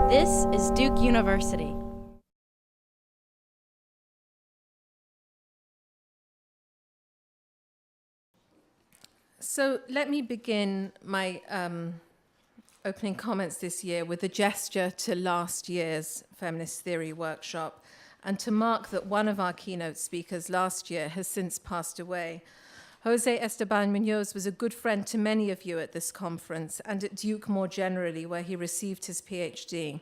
This is Duke University. So let me begin my opening comments this year with a gesture to last year's Feminist Theory workshop, and to mark that one of our keynote speakers last year has since passed away. Jose Esteban Munoz was a good friend to many of you at this conference and at Duke more generally, where he received his PhD.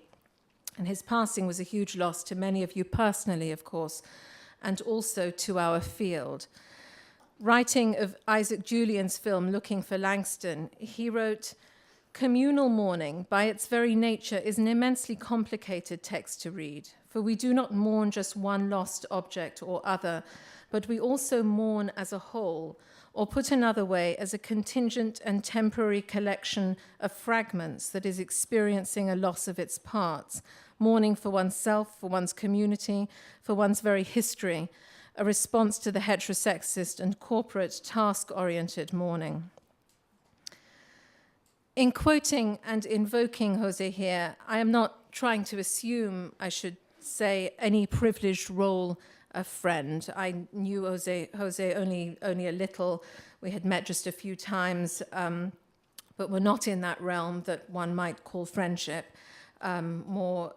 And his passing was a huge loss to many of you personally, of course, and also to our field. Writing of Isaac Julian's film, Looking for Langston, he wrote, "Communal mourning, by its very nature, is an immensely complicated text to read, for we do not mourn just one lost object or other, but we also mourn as a whole, or put another way, as a contingent and temporary collection of fragments that is experiencing a loss of its parts, mourning for oneself, for one's community, for one's very history, a response to the heterosexist and corporate task-oriented mourning." In quoting and invoking Jose here, I am not trying to assume, I should say, any privileged role of friend. I knew Jose only a little. We had met just a few times, but we're not in that realm that one might call friendship. More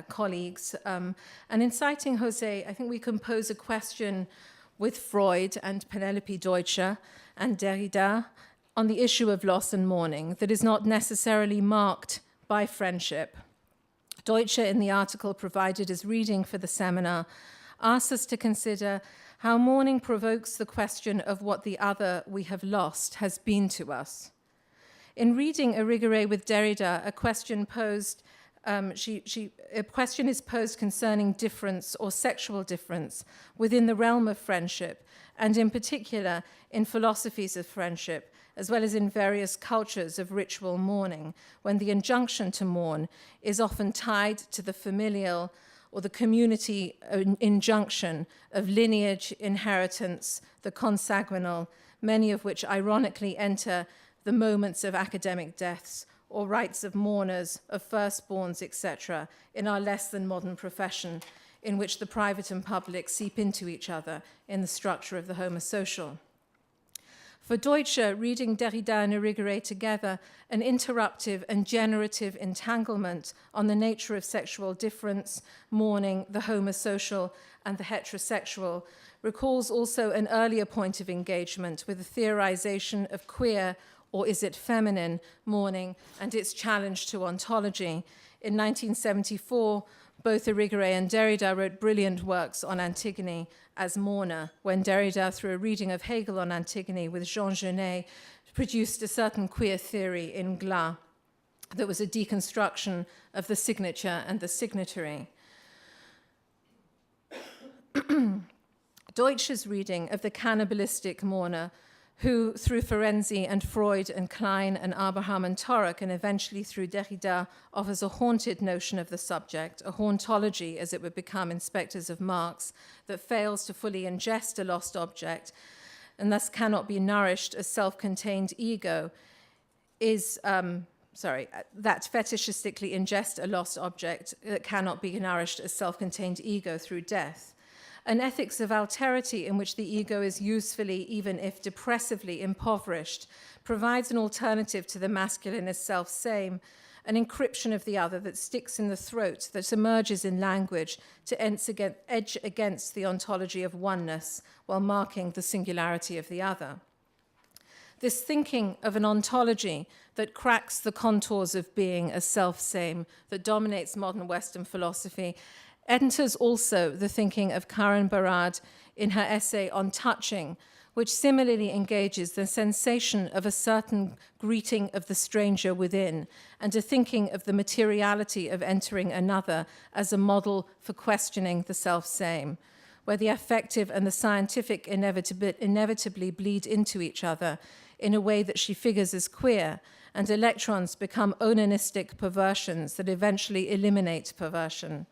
colleagues. And in citing Jose, I think we can pose a question with Freud and Penelope Deutscher and Derrida on the issue of loss and mourning that is not necessarily marked by friendship. Deutscher, in the article provided as reading for the seminar, asks us to consider how mourning provokes the question of what the other we have lost has been to us. In reading Irigaray with Derrida, a question is posed concerning difference or sexual difference within the realm of friendship, and in particular in philosophies of friendship, as well as in various cultures of ritual mourning, when the injunction to mourn is often tied to the familial or the community injunction of lineage, inheritance, the consanguinal, many of which ironically enter the moments of academic deaths or rites of mourners, of firstborns, etc., in our less than modern profession, in which the private and public seep into each other in the structure of the homosocial. For Deutscher, reading Derrida and Irigaray together, an interruptive and generative entanglement on the nature of sexual difference, mourning, the homosocial, and the heterosexual recalls also an earlier point of engagement with the theorization of queer, or is it feminine, mourning and its challenge to ontology. In 1974, both Irigaray and Derrida wrote brilliant works on Antigone as mourner, when Derrida, through a reading of Hegel on Antigone with Jean Genet, produced a certain queer theory in Glas that was a deconstruction of the signature and the signatory. Deutscher's reading of the cannibalistic mourner, who, through Ferenczi and Freud and Klein and Abraham and Torok, and eventually through Derrida, offers a haunted notion of the subject, a hauntology, as it would become in Spectres of Marx, that fails to fully ingest a lost object and thus cannot be nourished as self-contained ego, that fetishistically ingest a lost object that cannot be nourished as self-contained ego through death. An ethics of alterity in which the ego is usefully, even if depressively, impoverished, provides an alternative to the masculine as self-same, an encryption of the other that sticks in the throat, that emerges in language to edge against the ontology of oneness while marking the singularity of the other. This thinking of an ontology that cracks the contours of being as self-same, that dominates modern Western philosophy, enters also the thinking of Karen Barad in her essay on touching, which similarly engages the sensation of a certain greeting of the stranger within, and a thinking of the materiality of entering another as a model for questioning the self-same, where the affective and the scientific inevitably bleed into each other in a way that she figures as queer, and electrons become onanistic perversions that eventually eliminate perversion.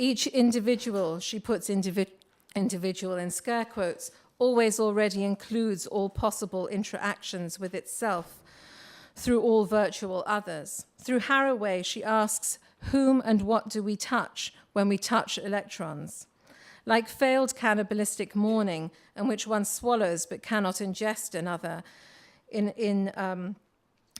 Each individual, she puts individual in scare quotes, always already includes all possible interactions with itself. through all virtual others. Through Haraway, she asks, whom and what do we touch when we touch electrons? Like failed cannibalistic mourning, in which one swallows but cannot ingest another in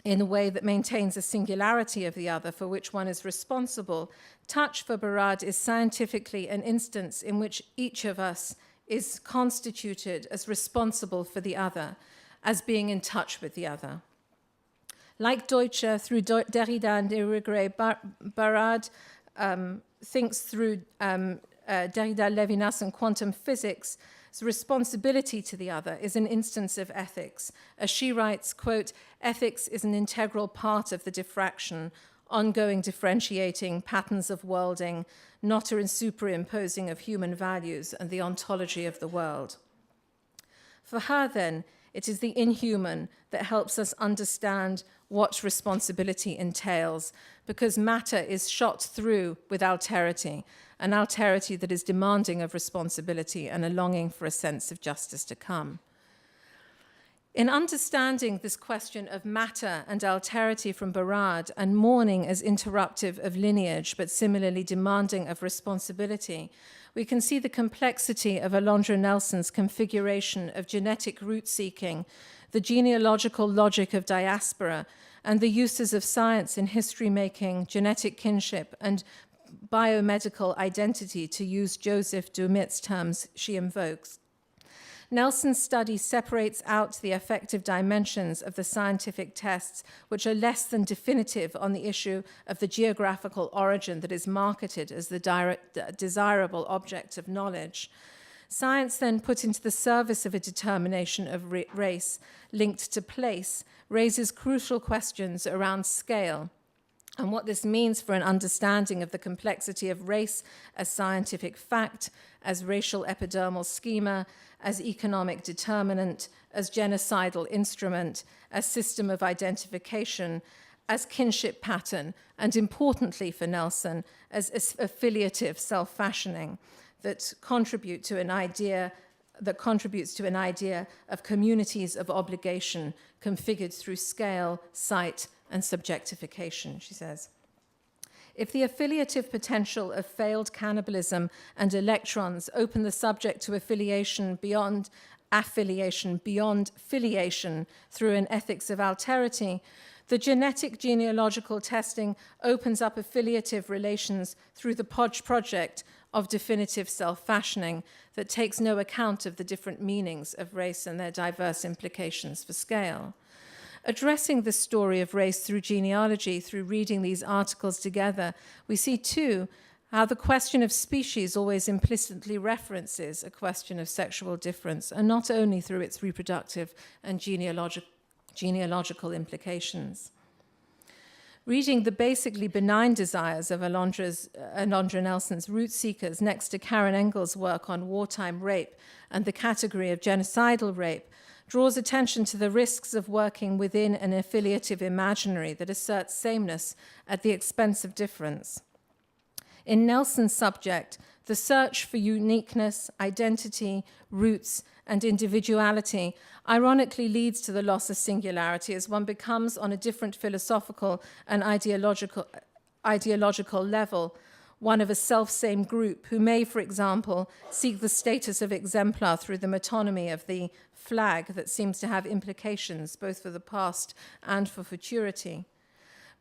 a way that maintains a singularity of the other for which one is responsible, touch for Barad is scientifically an instance in which each of us is constituted as responsible for the other, as being in touch with the other. Like Deutscher, through Derrida and Irigaray, Barad thinks through Derrida, Levinas, and quantum physics, responsibility to the other is an instance of ethics. As she writes, quote, ethics is an integral part of the diffraction, ongoing differentiating patterns of worlding, not a superimposing of human values and the ontology of the world. For her, then, it is the inhuman that helps us understand what responsibility entails, because matter is shot through with alterity, an alterity that is demanding of responsibility and a longing for a sense of justice to come. In understanding this question of matter and alterity from Barad, and mourning as interruptive of lineage, but similarly demanding of responsibility, we can see the complexity of Alondra Nelson's configuration of genetic root-seeking, the genealogical logic of diaspora, and the uses of science in history-making, genetic kinship, and biomedical identity, to use Joseph Dumit's terms she invokes. Nelson's study separates out the affective dimensions of the scientific tests, which are less than definitive on the issue of the geographical origin that is marketed as the desirable object of knowledge. Science then put into the service of a determination of race linked to place raises crucial questions around scale and what this means for an understanding of the complexity of race as scientific fact, as racial epidermal schema, as economic determinant, as genocidal instrument, as system of identification, as kinship pattern, and importantly for Nelson, as affiliative self-fashioning that contributes to an idea of communities of obligation configured through scale, sight, and subjectification, she says. If the affiliative potential of failed cannibalism and electrons open the subject to affiliation beyond filiation through an ethics of alterity, the genetic genealogical testing opens up affiliative relations through the Podge project of definitive self-fashioning that takes no account of the different meanings of race and their diverse implications for scale. Addressing the story of race through genealogy, through reading these articles together, we see too how the question of species always implicitly references a question of sexual difference, and not only through its reproductive and genealogical implications. Reading the basically benign desires of Alondra Nelson's root seekers next to Karen Engel's work on wartime rape and the category of genocidal rape draws attention to the risks of working within an affiliative imaginary that asserts sameness at the expense of difference. In Nelson's subject, the search for uniqueness, identity, roots, and individuality ironically leads to the loss of singularity as one becomes, on a different philosophical and ideological level, one of a self-same group who may, for example, seek the status of exemplar through the metonymy of the flag that seems to have implications both for the past and for futurity.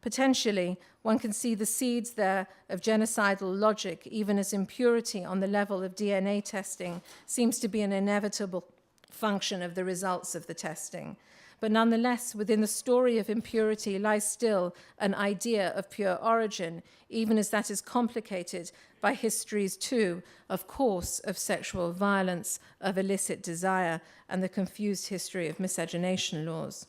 Potentially, one can see the seeds there of genocidal logic, even as impurity on the level of DNA testing seems to be an inevitable function of the results of the testing. But nonetheless, within the story of impurity lies still an idea of pure origin, even as that is complicated by histories too, of course, of sexual violence, of illicit desire, and the confused history of miscegenation laws.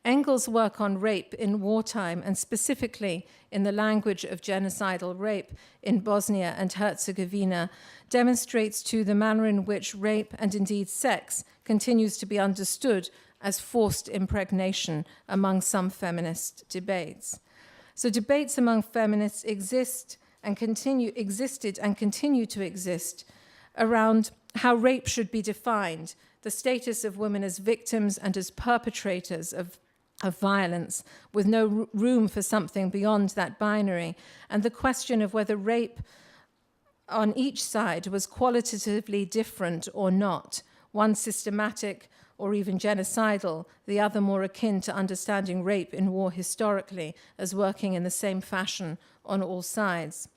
Engel's work on rape in wartime, and specifically in the language of genocidal rape in Bosnia and Herzegovina, demonstrates too the manner in which rape, and indeed sex, continues to be understood as forced impregnation among some feminist debates. So debates among feminists existed and continue to exist around how rape should be defined, the status of women as victims and as perpetrators of of violence, with no room for something beyond that binary, and the question of whether rape on each side was qualitatively different or not, one systematic or even genocidal, the other more akin to understanding rape in war historically as working in the same fashion on all sides.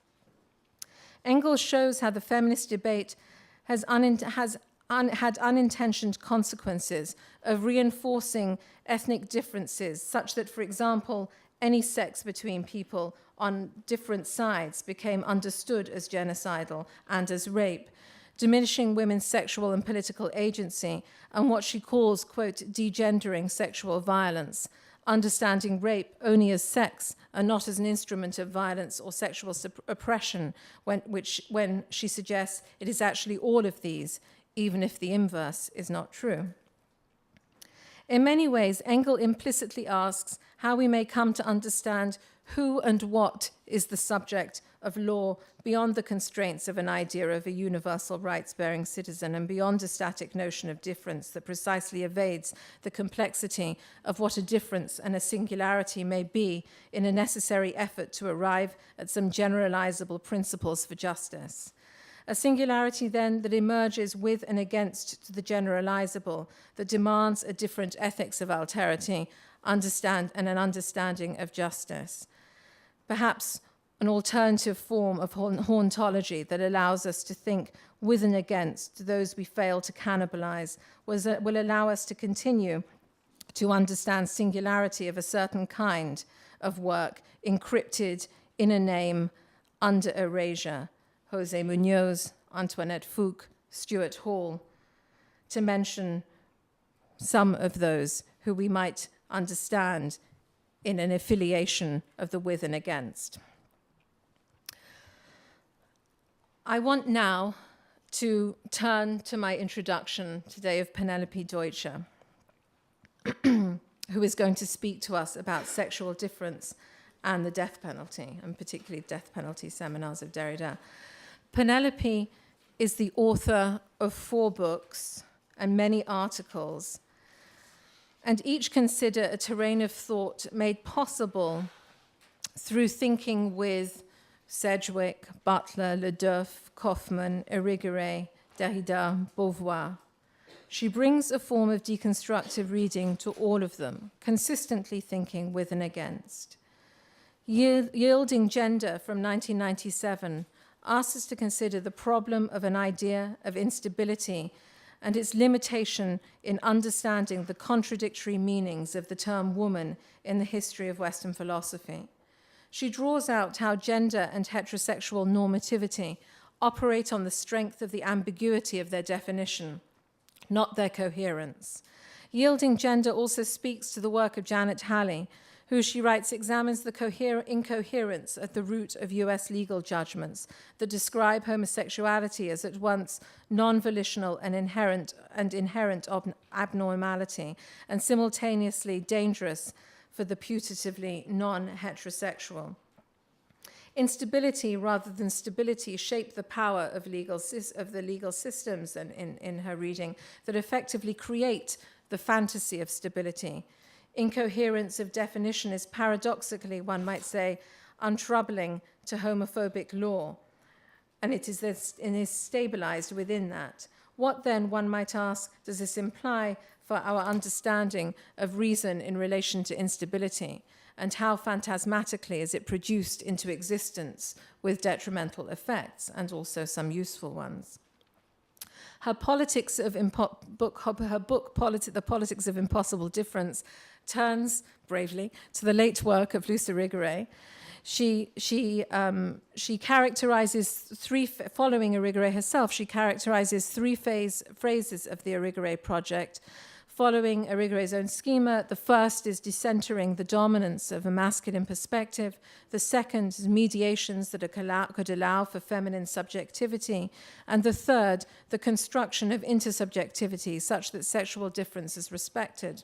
Engels shows how the feminist debate had unintentioned consequences of reinforcing ethnic differences, such that, for example, any sex between people on different sides became understood as genocidal and as rape, diminishing women's sexual and political agency and what she calls, quote, degendering sexual violence, understanding rape only as sex and not as an instrument of violence or sexual oppression, when she suggests it is actually all of these, even if the inverse is not true. In many ways, Engels implicitly asks how we may come to understand who and what is the subject of law beyond the constraints of an idea of a universal rights-bearing citizen and beyond a static notion of difference that precisely evades the complexity of what a difference and a singularity may be in a necessary effort to arrive at some generalizable principles for justice. A singularity, then, that emerges with and against the generalizable, that demands a different ethics of alterity, and an understanding of justice. Perhaps an alternative form of hauntology that allows us to think with and against those we fail to cannibalize will allow us to continue to understand singularity of a certain kind of work encrypted in a name under erasure. Jose Munoz, Antoinette Fouque, Stuart Hall, to mention some of those who we might understand in an affiliation of the with and against. I want now to turn to my introduction today of Penelope Deutscher, who is going to speak to us about sexual difference and the death penalty, and particularly death penalty seminars of Derrida. Penelope is the author of 4 books and many articles, and each consider a terrain of thought made possible through thinking with Sedgwick, Butler, Le Duff, Kaufman, Irigaray, Derrida, Beauvoir. She brings a form of deconstructive reading to all of them, consistently thinking with and against. Yielding Gender from 1997 asks us to consider the problem of an idea of instability and its limitation in understanding the contradictory meanings of the term woman in the history of Western philosophy. She draws out how gender and heterosexual normativity operate on the strength of the ambiguity of their definition, not their coherence. Yielding Gender also speaks to the work of Janet Halley, who, she writes, examines the incoherence at the root of US legal judgments that describe homosexuality as at once non-volitional and inherent abnormality, and simultaneously dangerous for the putatively non-heterosexual. Instability rather than stability shape the power of the legal systems, and in her reading, that effectively create the fantasy of stability. Incoherence of definition is paradoxically, one might say, untroubling to homophobic law, and it is stabilized within that. What then, one might ask, does this imply for our understanding of reason in relation to instability, and how phantasmatically is it produced into existence with detrimental effects and also some useful ones? Her book, The Politics of Impossible Difference, turns bravely to the late work of Luce Irigaray. She characterizes following Irigaray herself, she characterizes 3 phases of the Irigaray project. Following Irigaray's own schema, the first is decentering the dominance of a masculine perspective. The second is mediations that could allow for feminine subjectivity. And the third, the construction of intersubjectivity such that sexual difference is respected.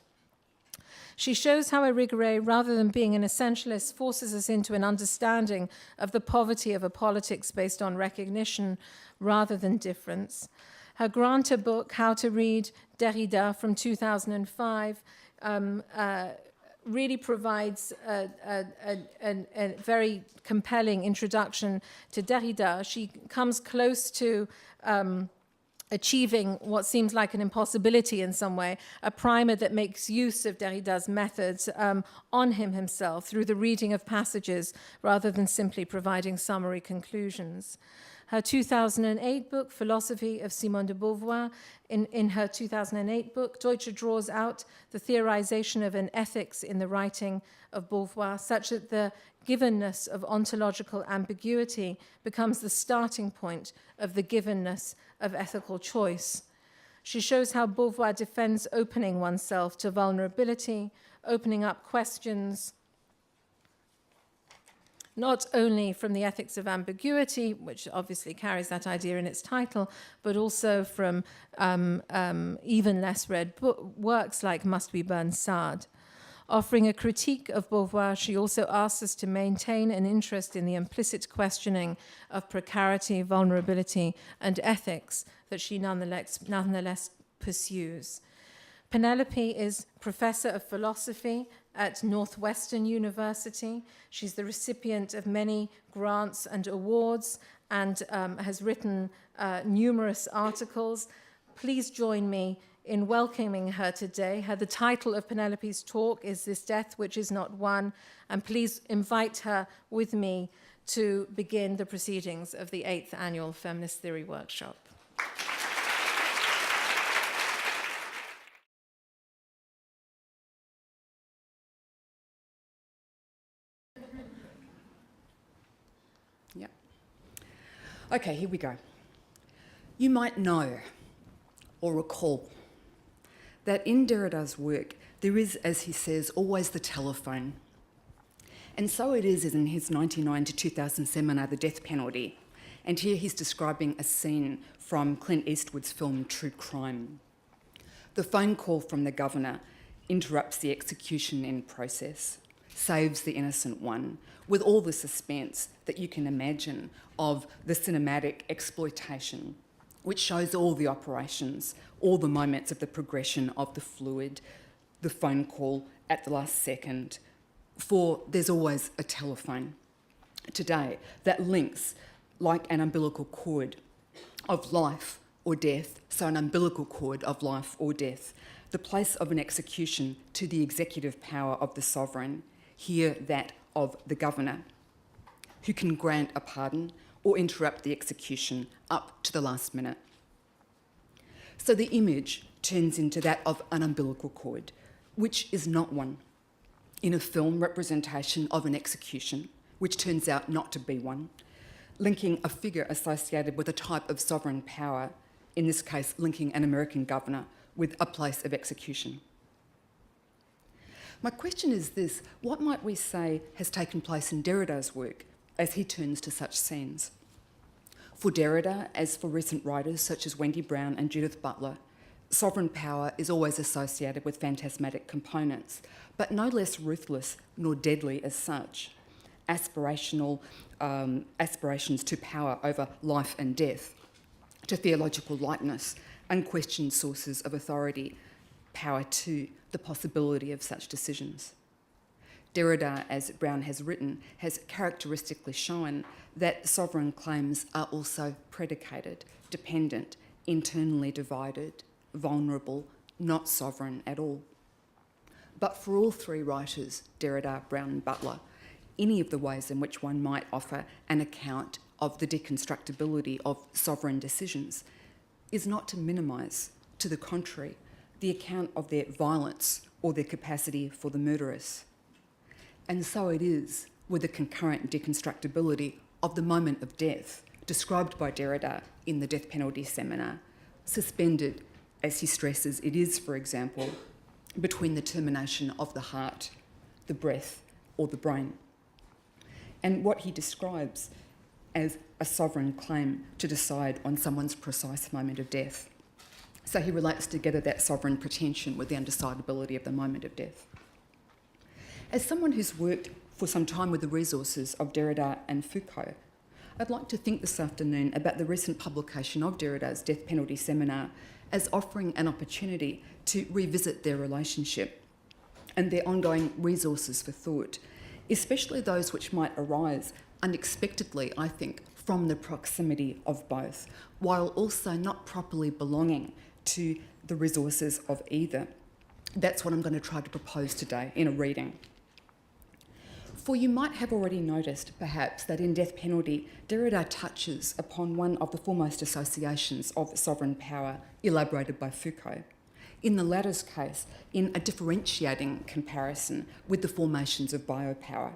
She shows how Irigaray, rather than being an essentialist, forces us into an understanding of the poverty of a politics based on recognition rather than difference. Her Granta book, How to Read Derrida from 2005, really provides a very compelling introduction to Derrida. She comes close to achieving what seems like an impossibility in some way, a primer that makes use of Derrida's methods on him himself through the reading of passages rather than simply providing summary conclusions. Her 2008 book, Philosophy of Simone de Beauvoir, in her 2008 book, Deutsche draws out the theorization of an ethics in the writing of Beauvoir, such that the givenness of ontological ambiguity becomes the starting point of the givenness of ethical choice. She shows how Beauvoir defends opening oneself to vulnerability, opening up questions, not only from the ethics of ambiguity, which obviously carries that idea in its title, but also from even less read works like Must We Burn Sade. Offering a critique of Beauvoir, she also asks us to maintain an interest in the implicit questioning of precarity, vulnerability, and ethics that she nonetheless pursues. Penelope is professor of philosophy at Northwestern University. She's the recipient of many grants and awards and has written numerous articles. Please join me in welcoming her today. The title of Penelope's talk is This Death Which Is Not Won, and please invite her with me to begin the proceedings of the 8th Annual Feminist Theory Workshop. Yep. Okay, here we go. You might know or recall that in Derrida's work, there is, as he says, always the telephone. And so it is in his 1999 to 2000 seminar, The Death Penalty. And here he's describing a scene from Clint Eastwood's film True Crime. The phone call from the governor interrupts the execution in process, saves the innocent one, with all the suspense that you can imagine of the cinematic exploitation, which shows all the operations, all the moments of the progression of the fluid, the phone call at the last second, for there's always a telephone today that links, like an umbilical cord of life or death, so an umbilical cord of life or death, the place of an execution to the executive power of the sovereign, here that of the governor, who can grant a pardon or interrupt the execution up to the last minute. So the image turns into that of an umbilical cord, which is not one, in a film representation of an execution, which turns out not to be one, linking a figure associated with a type of sovereign power, in this case linking an American governor with a place of execution. My question is this: what might we say has taken place in Derrida's work as he turns to such scenes? For Derrida, as for recent writers such as Wendy Brown and Judith Butler, sovereign power is always associated with phantasmatic components, but no less ruthless nor deadly as such. Aspirations to power over life and death, to theological lightness, unquestioned sources of authority, power to the possibility of such decisions. Derrida, as Brown has written, has characteristically shown that sovereign claims are also predicated, dependent, internally divided, vulnerable, not sovereign at all. But for all three writers, Derrida, Brown and Butler, any of the ways in which one might offer an account of the deconstructibility of sovereign decisions is not to minimise, to the contrary, the account of their violence or their capacity for the murderous. And so it is with the concurrent deconstructibility of the moment of death, described by Derrida in the Death Penalty seminar, suspended, as he stresses, it is, for example, between the termination of the heart, the breath, or the brain, and what he describes as a sovereign claim to decide on someone's precise moment of death. So he relates together that sovereign pretension with the undecidability of the moment of death. As someone who's worked for some time with the resources of Derrida and Foucault, I'd like to think this afternoon about the recent publication of Derrida's Death Penalty seminar as offering an opportunity to revisit their relationship, and their ongoing resources for thought, especially those which might arise unexpectedly, I think, from the proximity of both, while also not properly belonging to the resources of either. That's what I'm going to try to propose today in a reading. For you might have already noticed, perhaps, that in Death Penalty, Derrida touches upon one of the foremost associations of sovereign power elaborated by Foucault. In the latter's case, in a differentiating comparison with the formations of biopower.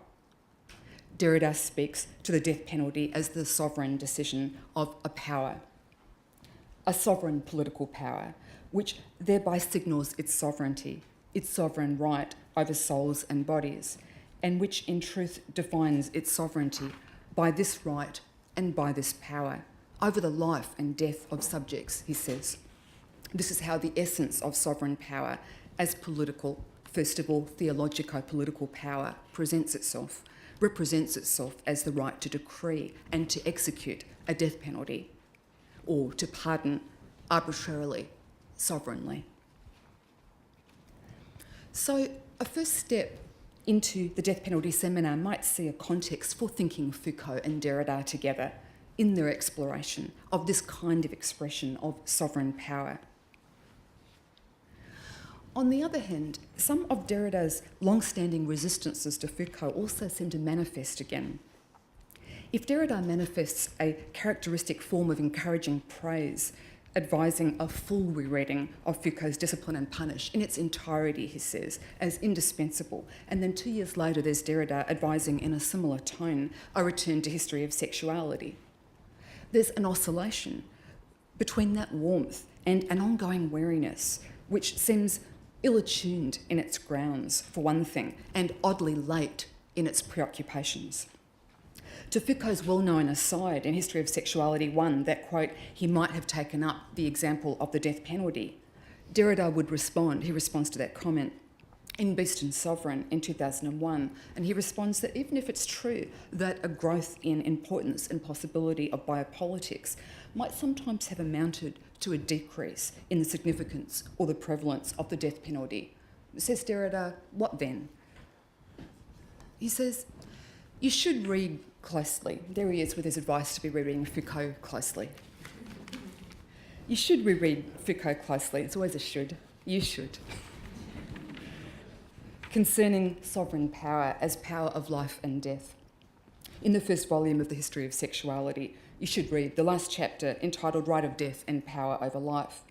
Derrida speaks to the death penalty as the sovereign decision of a power, a sovereign political power, which thereby signals its sovereignty, its sovereign right over souls and bodies, and which in truth defines its sovereignty by this right and by this power over the life and death of subjects, he says. This is how the essence of sovereign power as political, first of all, theologico-political power represents itself as the right to decree and to execute a death penalty or to pardon arbitrarily, sovereignly. So a first step into the death penalty seminar might see a context for thinking Foucault and Derrida together in their exploration of this kind of expression of sovereign power. On the other hand, some of Derrida's long-standing resistances to Foucault also seem to manifest again. If Derrida manifests a characteristic form of encouraging praise, advising a full rereading of Foucault's Discipline and Punish in its entirety, he says, as indispensable, and then 2 years later there's Derrida advising in a similar tone a return to history of sexuality. There's an oscillation between that warmth and an ongoing wariness, which seems ill-attuned in its grounds, for one thing, and oddly late in its preoccupations. To Foucault's well-known aside in History of Sexuality 1 that, quote, he might have taken up the example of the death penalty, Derrida would respond, he responds to that comment in Beast and Sovereign in 2001, and he responds that even if it's true that a growth in importance and possibility of biopolitics might sometimes have amounted to a decrease in the significance or the prevalence of the death penalty, says Derrida, what then? He says, you should read closely. There he is with his advice to be rereading Foucault closely. You should reread Foucault closely. It's always a should. You should. Concerning sovereign power as power of life and death. In the first volume of the History of Sexuality, you should read the last chapter entitled Right of Death and Power over Life.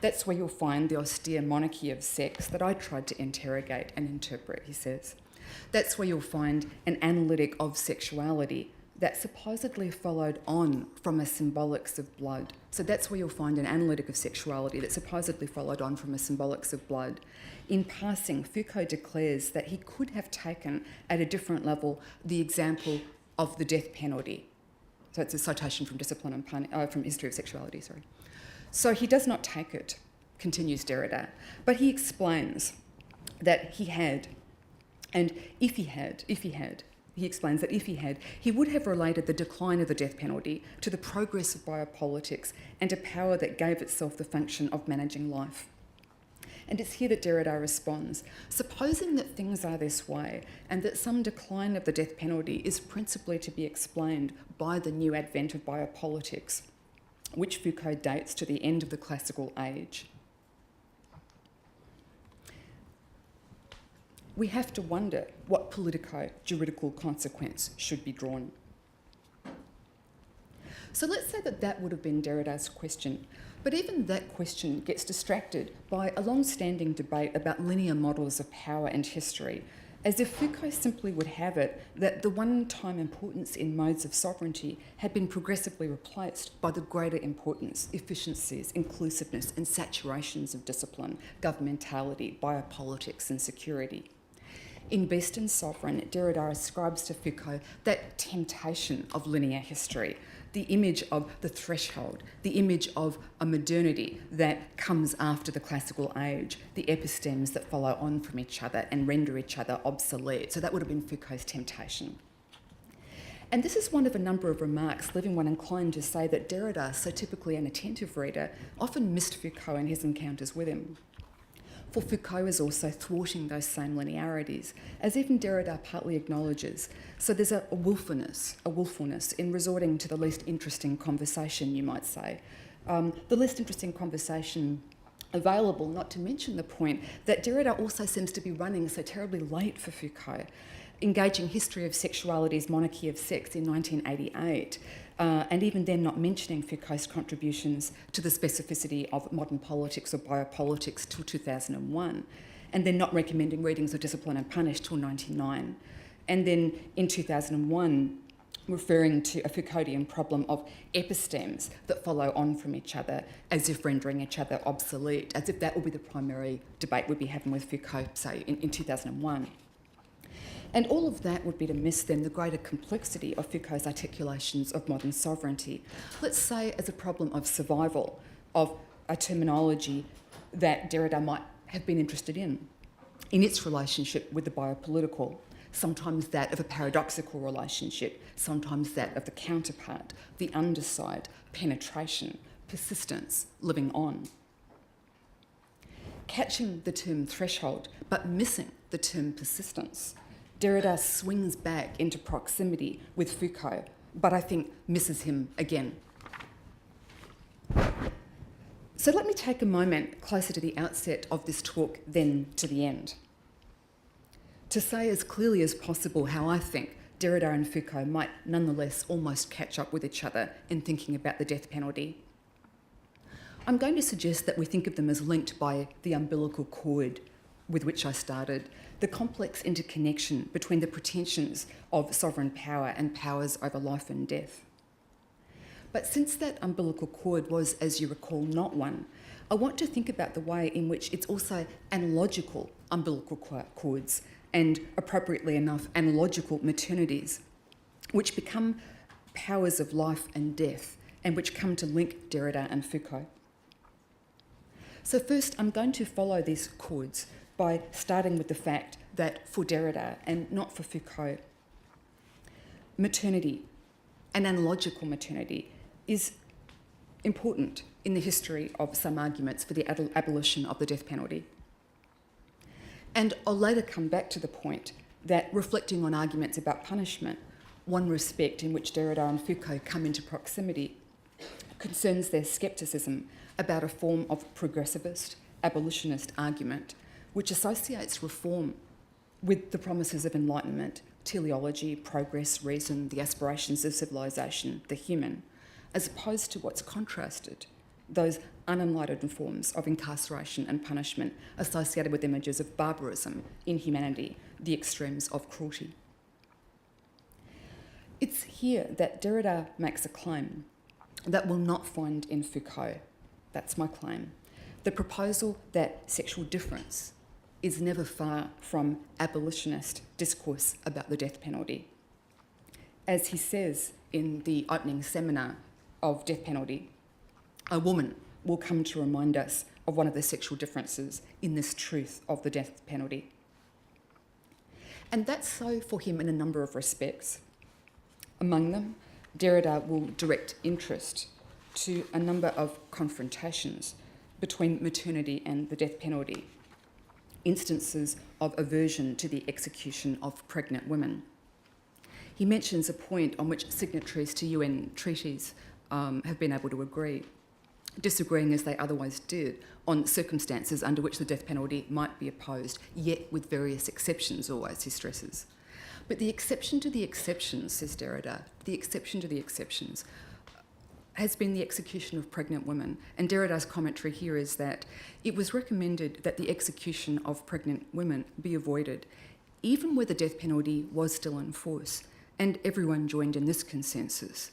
That's where you'll find the austere monarchy of sex that I tried to interrogate and interpret, he says. That's where you'll find an analytic of sexuality that supposedly followed on from a symbolics of blood. So that's where you'll find an analytic of sexuality that supposedly followed on from a symbolics of blood. In passing, Foucault declares that he could have taken at a different level the example of the death penalty. So it's a citation from Discipline and from History of Sexuality, sorry. So he does not take it, continues Derrida, but he explains that he had, and if he had, he explains that if he had, he would have related the decline of the death penalty to the progress of biopolitics and a power that gave itself the function of managing life. And it's here that Derrida responds, supposing that things are this way and that some decline of the death penalty is principally to be explained by the new advent of biopolitics, which Foucault dates to the end of the classical age. We have to wonder what politico-juridical consequence should be drawn. So let's say that that would have been Derrida's question, but even that question gets distracted by a long-standing debate about linear models of power and history, as if Foucault simply would have it that the one-time importance in modes of sovereignty had been progressively replaced by the greater importance, efficiencies, inclusiveness and saturations of discipline, governmentality, biopolitics and security. In Beast and Sovereign, Derrida ascribes to Foucault that temptation of linear history, the image of the threshold, the image of a modernity that comes after the classical age, the epistemes that follow on from each other and render each other obsolete. So that would have been Foucault's temptation. And this is one of a number of remarks leaving one inclined to say that Derrida, so typically an attentive reader, often missed Foucault and his encounters with him. for Foucault is also thwarting those same linearities, as even Derrida partly acknowledges. So there's a willfulness in resorting to the least interesting conversation, you might say. The least interesting conversation available, not to mention the point that Derrida also seems to be running so terribly late for Foucault, engaging History of Sexuality's Monarchy of Sex in 1988, and even then not mentioning Foucault's contributions to the specificity of modern politics or biopolitics till 2001, and then not recommending readings of Discipline and Punish till 1999. And then in 2001, referring to a Foucauldian problem of epistemes that follow on from each other, as if rendering each other obsolete, as if that would be the primary debate we'd be having with Foucault, say, in 2001. And all of that would be to miss then the greater complexity of Foucault's articulations of modern sovereignty. Let's say as a problem of survival, of a terminology that Derrida might have been interested in its relationship with the biopolitical, sometimes that of a paradoxical relationship, sometimes that of the counterpart, the underside, penetration, persistence, living on. Catching the term threshold, but missing the term persistence, Derrida swings back into proximity with Foucault, but I think misses him again. So let me take a moment closer to the outset of this talk than to the end, to say as clearly as possible how I think Derrida and Foucault might nonetheless almost catch up with each other in thinking about the death penalty. I'm going to suggest that we think of them as linked by the umbilical cord with which I started, the complex interconnection between the pretensions of sovereign power and powers over life and death. But since that umbilical cord was, as you recall, not one, I want to think about the way in which it's also analogical umbilical cords and, appropriately enough, analogical maternities, which become powers of life and death and which come to link Derrida and Foucault. So first, I'm going to follow these cords by starting with the fact that for Derrida, and not for Foucault, maternity, an analogical maternity, is important in the history of some arguments for the abolition of the death penalty. And I'll later come back to the point that, reflecting on arguments about punishment, one respect in which Derrida and Foucault come into proximity concerns their scepticism about a form of progressivist, abolitionist argument which associates reform with the promises of enlightenment, teleology, progress, reason, the aspirations of civilization, the human, as opposed to what's contrasted, those unenlightened forms of incarceration and punishment associated with images of barbarism, inhumanity, the extremes of cruelty. It's here that Derrida makes a claim that we'll not find in Foucault. That's my claim. The proposal that sexual difference is never far from abolitionist discourse about the death penalty. As he says in the opening seminar of death penalty, a woman will come to remind us of one of the sexual differences in this truth of the death penalty. And that's so for him in a number of respects. Among them, Derrida will direct interest to a number of confrontations between maternity and the death penalty, instances of aversion to the execution of pregnant women. He mentions a point on which signatories to UN treaties have been able to agree, disagreeing as they otherwise did on circumstances under which the death penalty might be opposed, yet with various exceptions always, he stresses. But the exception to the exceptions, says Derrida, the exception to the exceptions has been the execution of pregnant women. And Derrida's commentary here is that it was recommended that the execution of pregnant women be avoided, even where the death penalty was still in force, and everyone joined in this consensus,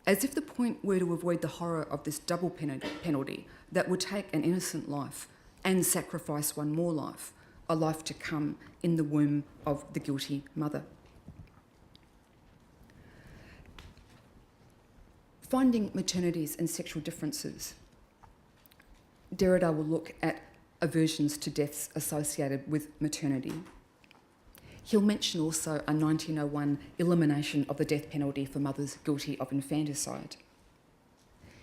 as if the point were to avoid the horror of this double penalty that would take an innocent life and sacrifice one more life, a life to come in the womb of the guilty mother. Finding maternities and sexual differences, Derrida will look at aversions to deaths associated with maternity. He'll mention also a 1901 elimination of the death penalty for mothers guilty of infanticide.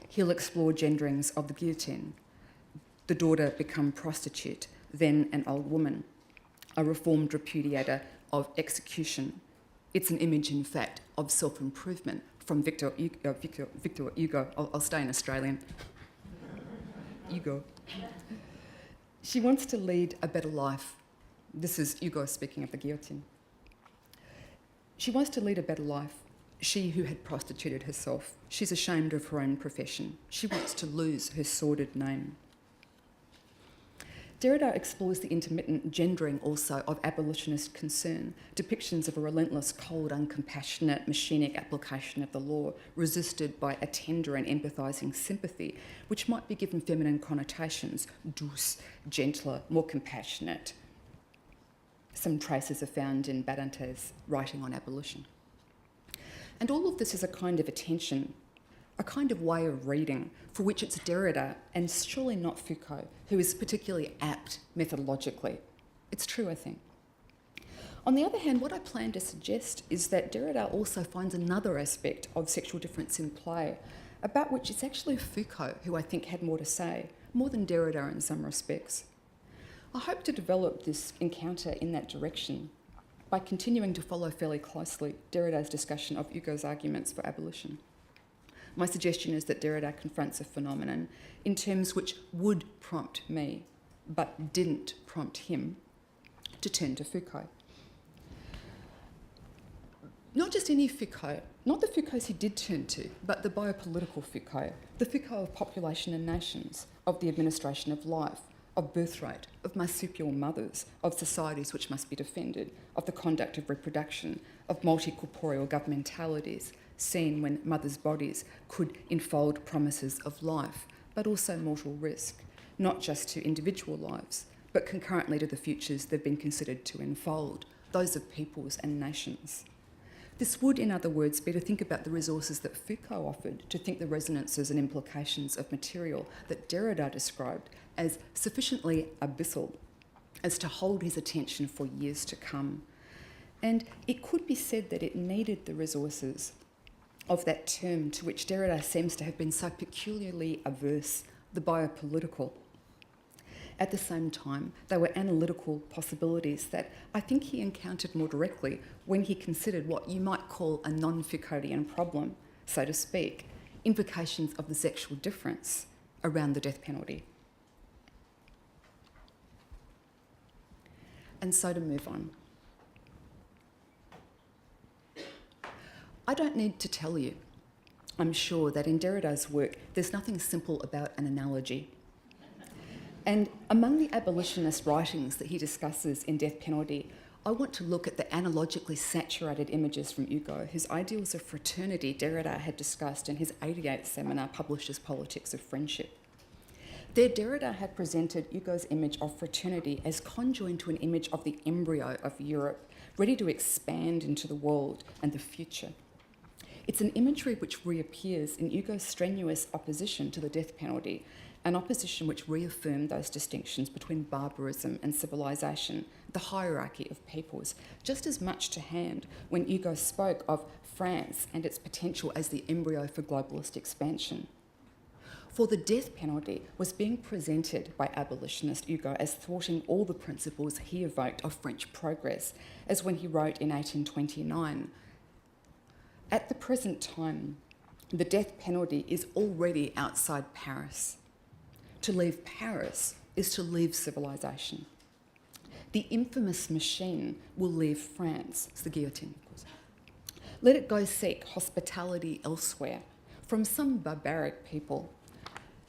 He'll explore genderings of the guillotine, the daughter become prostitute, then an old woman, a reformed repudiator of execution. It's an image, in fact, of self-improvement from Victor Hugo. I'll stay in Australian. Hugo. She wants to lead a better life. This is Hugo speaking of the guillotine. She wants to lead a better life. She who had prostituted herself. She's ashamed of her own profession. She wants to lose her sordid name. Derrida explores the intermittent gendering also of abolitionist concern, depictions of a relentless, cold, uncompassionate, machinic application of the law, resisted by a tender and empathising sympathy, which might be given feminine connotations, douce, gentler, more compassionate. Some traces are found in Badante's writing on abolition. And all of this is a kind of attention, a kind of way of reading for which it's Derrida and surely not Foucault who is particularly apt methodologically. It's true, I think. On the other hand, what I plan to suggest is that Derrida also finds another aspect of sexual difference in play, about which it's actually Foucault who I think had more to say, more than Derrida in some respects. I hope to develop this encounter in that direction by continuing to follow fairly closely Derrida's discussion of Hugo's arguments for abolition. My suggestion is that Derrida confronts a phenomenon in terms which would prompt me, but didn't prompt him, to turn to Foucault. Not just any Foucault, not the Foucaults he did turn to, but the biopolitical Foucault, the Foucault of population and nations, of the administration of life, of birthright, of marsupial mothers, of societies which must be defended, of the conduct of reproduction, of multi-corporeal governmentalities, seen when mothers' bodies could enfold promises of life, but also mortal risk, not just to individual lives, but concurrently to the futures they've been considered to enfold, those of peoples and nations. This would, in other words, be to think about the resources that Foucault offered, to think the resonances and implications of material that Derrida described as sufficiently abyssal as to hold his attention for years to come. And it could be said that it needed the resources of that term to which Derrida seems to have been so peculiarly averse, the biopolitical. At the same time, they were analytical possibilities that I think he encountered more directly when he considered what you might call a non-Foucauldian problem, so to speak, implications of the sexual difference around the death penalty. And so to move on. I don't need to tell you, I'm sure, that in Derrida's work there's nothing simple about an analogy. And among the abolitionist writings that he discusses in Death Penalty, I want to look at the analogically saturated images from Hugo, whose ideals of fraternity Derrida had discussed in his 88th seminar published as Politics of Friendship. There, Derrida had presented Hugo's image of fraternity as conjoined to an image of the embryo of Europe, ready to expand into the world and the future. It's an imagery which reappears in Hugo's strenuous opposition to the death penalty, an opposition which reaffirmed those distinctions between barbarism and civilization, the hierarchy of peoples, just as much to hand when Hugo spoke of France and its potential as the embryo for globalist expansion. For the death penalty was being presented by abolitionist Hugo as thwarting all the principles he evoked of French progress, as when he wrote in 1829, "At the present time, the death penalty is already outside Paris. To leave Paris is to leave civilization. The infamous machine will leave France," it's the guillotine, of course. "Let it go seek hospitality elsewhere, from some barbaric people,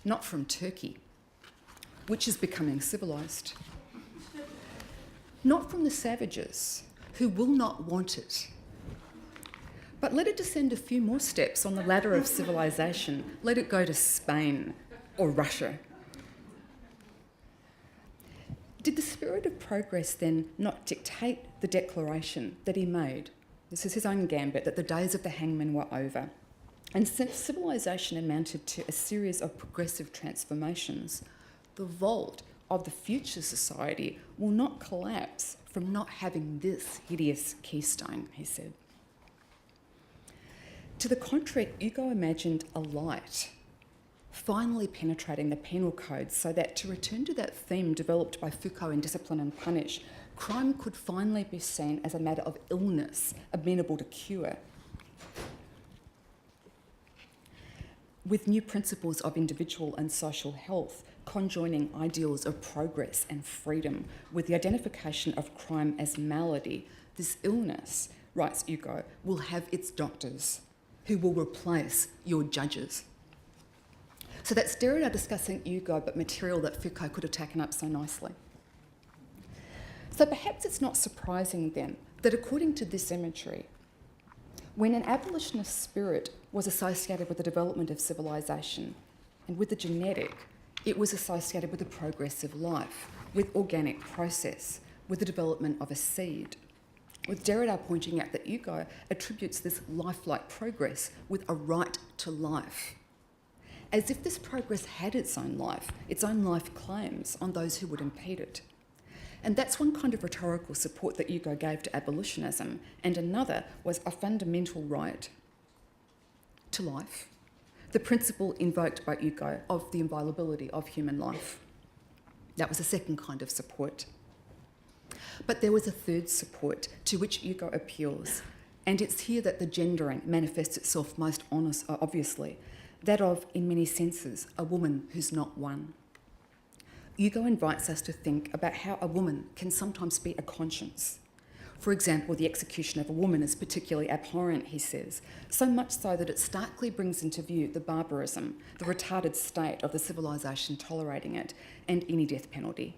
not from Turkey, which is becoming civilised. Not from the savages, who will not want it. But let it descend a few more steps on the ladder of civilisation. Let it go to Spain or Russia." Did the spirit of progress then not dictate the declaration that he made? This is his own gambit, that the days of the hangman were over. And since civilisation amounted to a series of progressive transformations, the vault of the future society will not collapse from not having this hideous keystone, he said. To the contrary, Hugo imagined a light, finally penetrating the penal code so that, to return to that theme developed by Foucault in Discipline and Punish, crime could finally be seen as a matter of illness, amenable to cure. With new principles of individual and social health, conjoining ideals of progress and freedom with the identification of crime as malady, this illness, writes Hugo, will have its doctors, who will replace your judges. So that's Derrida discussing Hugo, but material that Foucault could have taken up so nicely. So perhaps it's not surprising then that according to this imagery, when an abolitionist spirit was associated with the development of civilization and with the genetic, it was associated with the progress of life, with organic process, with the development of a seed. With Derrida pointing out that Hugo attributes this lifelike progress with a right to life, as if this progress had its own life claims on those who would impede it. And that's one kind of rhetorical support that Hugo gave to abolitionism, and another was a fundamental right to life, the principle invoked by Hugo of the inviolability of human life. That was a second kind of support. But there was a third support to which Hugo appeals, and it's here that the gendering manifests itself most obviously, that of, in many senses, a woman who's not one. Hugo invites us to think about how a woman can sometimes be a conscience. For example, the execution of a woman is particularly abhorrent, he says, so much so that it starkly brings into view the barbarism, the retarded state of the civilization tolerating it, and any death penalty.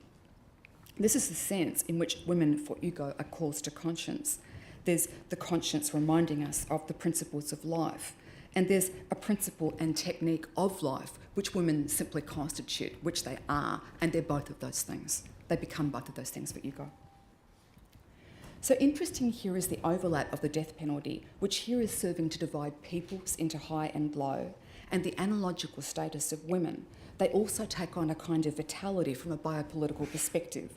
This is the sense in which women, for Hugo, are calls to conscience. There's the conscience reminding us of the principles of life, and there's a principle and technique of life which women simply constitute, which they are, and they're both of those things. They become both of those things for Hugo. So interesting here is the overlap of the death penalty, which here is serving to divide peoples into high and low, and the analogical status of women. They also take on a kind of vitality from a biopolitical perspective.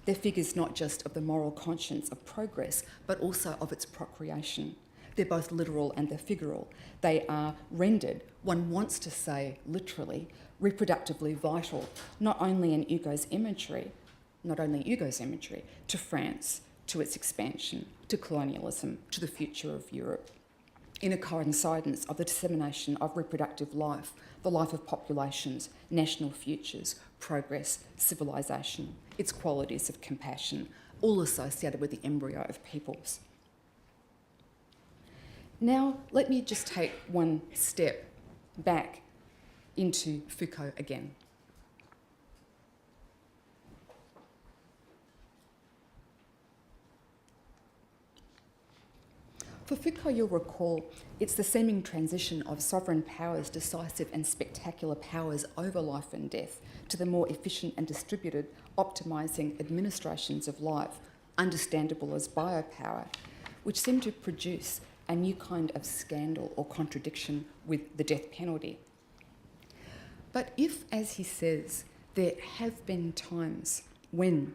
They're figures not just of the moral conscience of progress, but also of its procreation. They're both literal and they're figural. They are rendered, one wants to say literally, reproductively vital, not only in Hugo's imagery, to France, to its expansion, to colonialism, to the future of Europe, in a coincidence of the dissemination of reproductive life, the life of populations, national futures, progress, civilization, its qualities of compassion, all associated with the embryo of peoples. Now, let me just take one step back into Foucault again. For Foucault, you'll recall, it's the seeming transition of sovereign powers, decisive and spectacular powers over life and death, to the more efficient and distributed, optimising administrations of life, understandable as biopower, which seem to produce a new kind of scandal or contradiction with the death penalty. But if, as he says, there have been times when,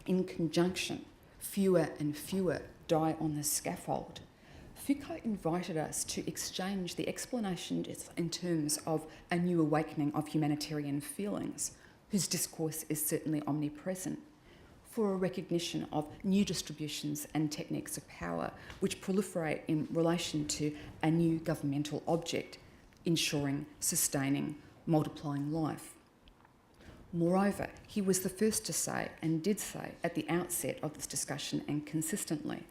in conjunction, fewer and fewer die on the scaffold, Foucault invited us to exchange the explanation in terms of a new awakening of humanitarian feelings, whose discourse is certainly omnipresent, for a recognition of new distributions and techniques of power which proliferate in relation to a new governmental object, ensuring, sustaining, multiplying life. Moreover, he was the first to say, and did say at the outset of this discussion and consistently,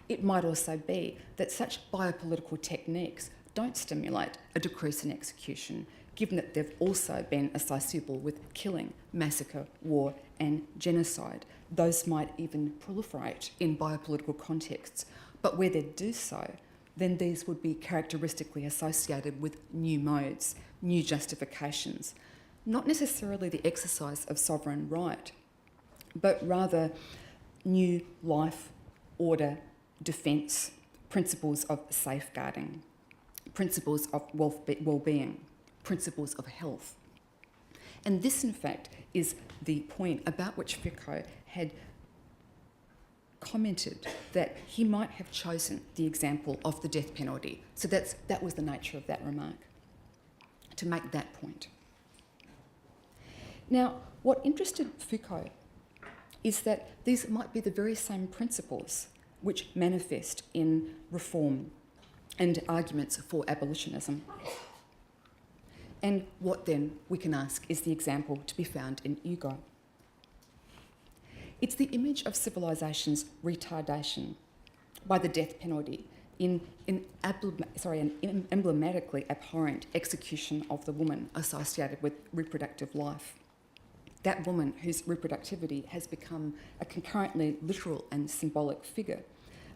it might also be that such biopolitical techniques don't stimulate a decrease in execution, given that they've also been associable with killing, massacre, war, and genocide. Those might even proliferate in biopolitical contexts, but where they do so, then these would be characteristically associated with new modes, new justifications, not necessarily the exercise of sovereign right, but rather new life, order, defence, principles of safeguarding, principles of well-being, principles of health. And this, in fact, is the point about which Foucault had commented that he might have chosen the example of the death penalty. So that was the nature of that remark, to make that point. Now, what interested Foucault is that these might be the very same principles which manifest in reform and arguments for abolitionism. And what then, we can ask, is the example to be found in Hugo? It's the image of civilization's retardation by the death penalty in an emblematically abhorrent execution of the woman associated with reproductive life. That woman whose reproductivity has become a concurrently literal and symbolic figure,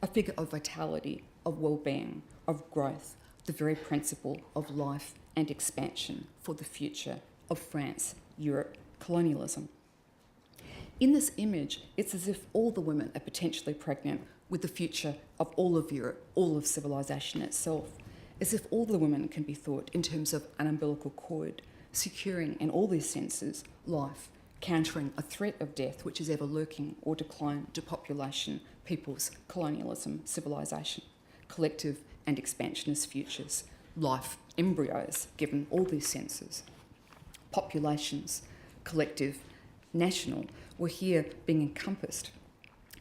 a figure of vitality, of well-being, of growth, the very principle of life and expansion for the future of France, Europe, colonialism. In this image, it's as if all the women are potentially pregnant with the future of all of Europe, all of civilization itself, as if all the women can be thought in terms of an umbilical cord, securing in all these senses life, countering a threat of death which is ever lurking or decline to population, peoples, colonialism, civilization, collective and expansionist futures, life, embryos, given all these senses. Populations, collective, national, were here being encompassed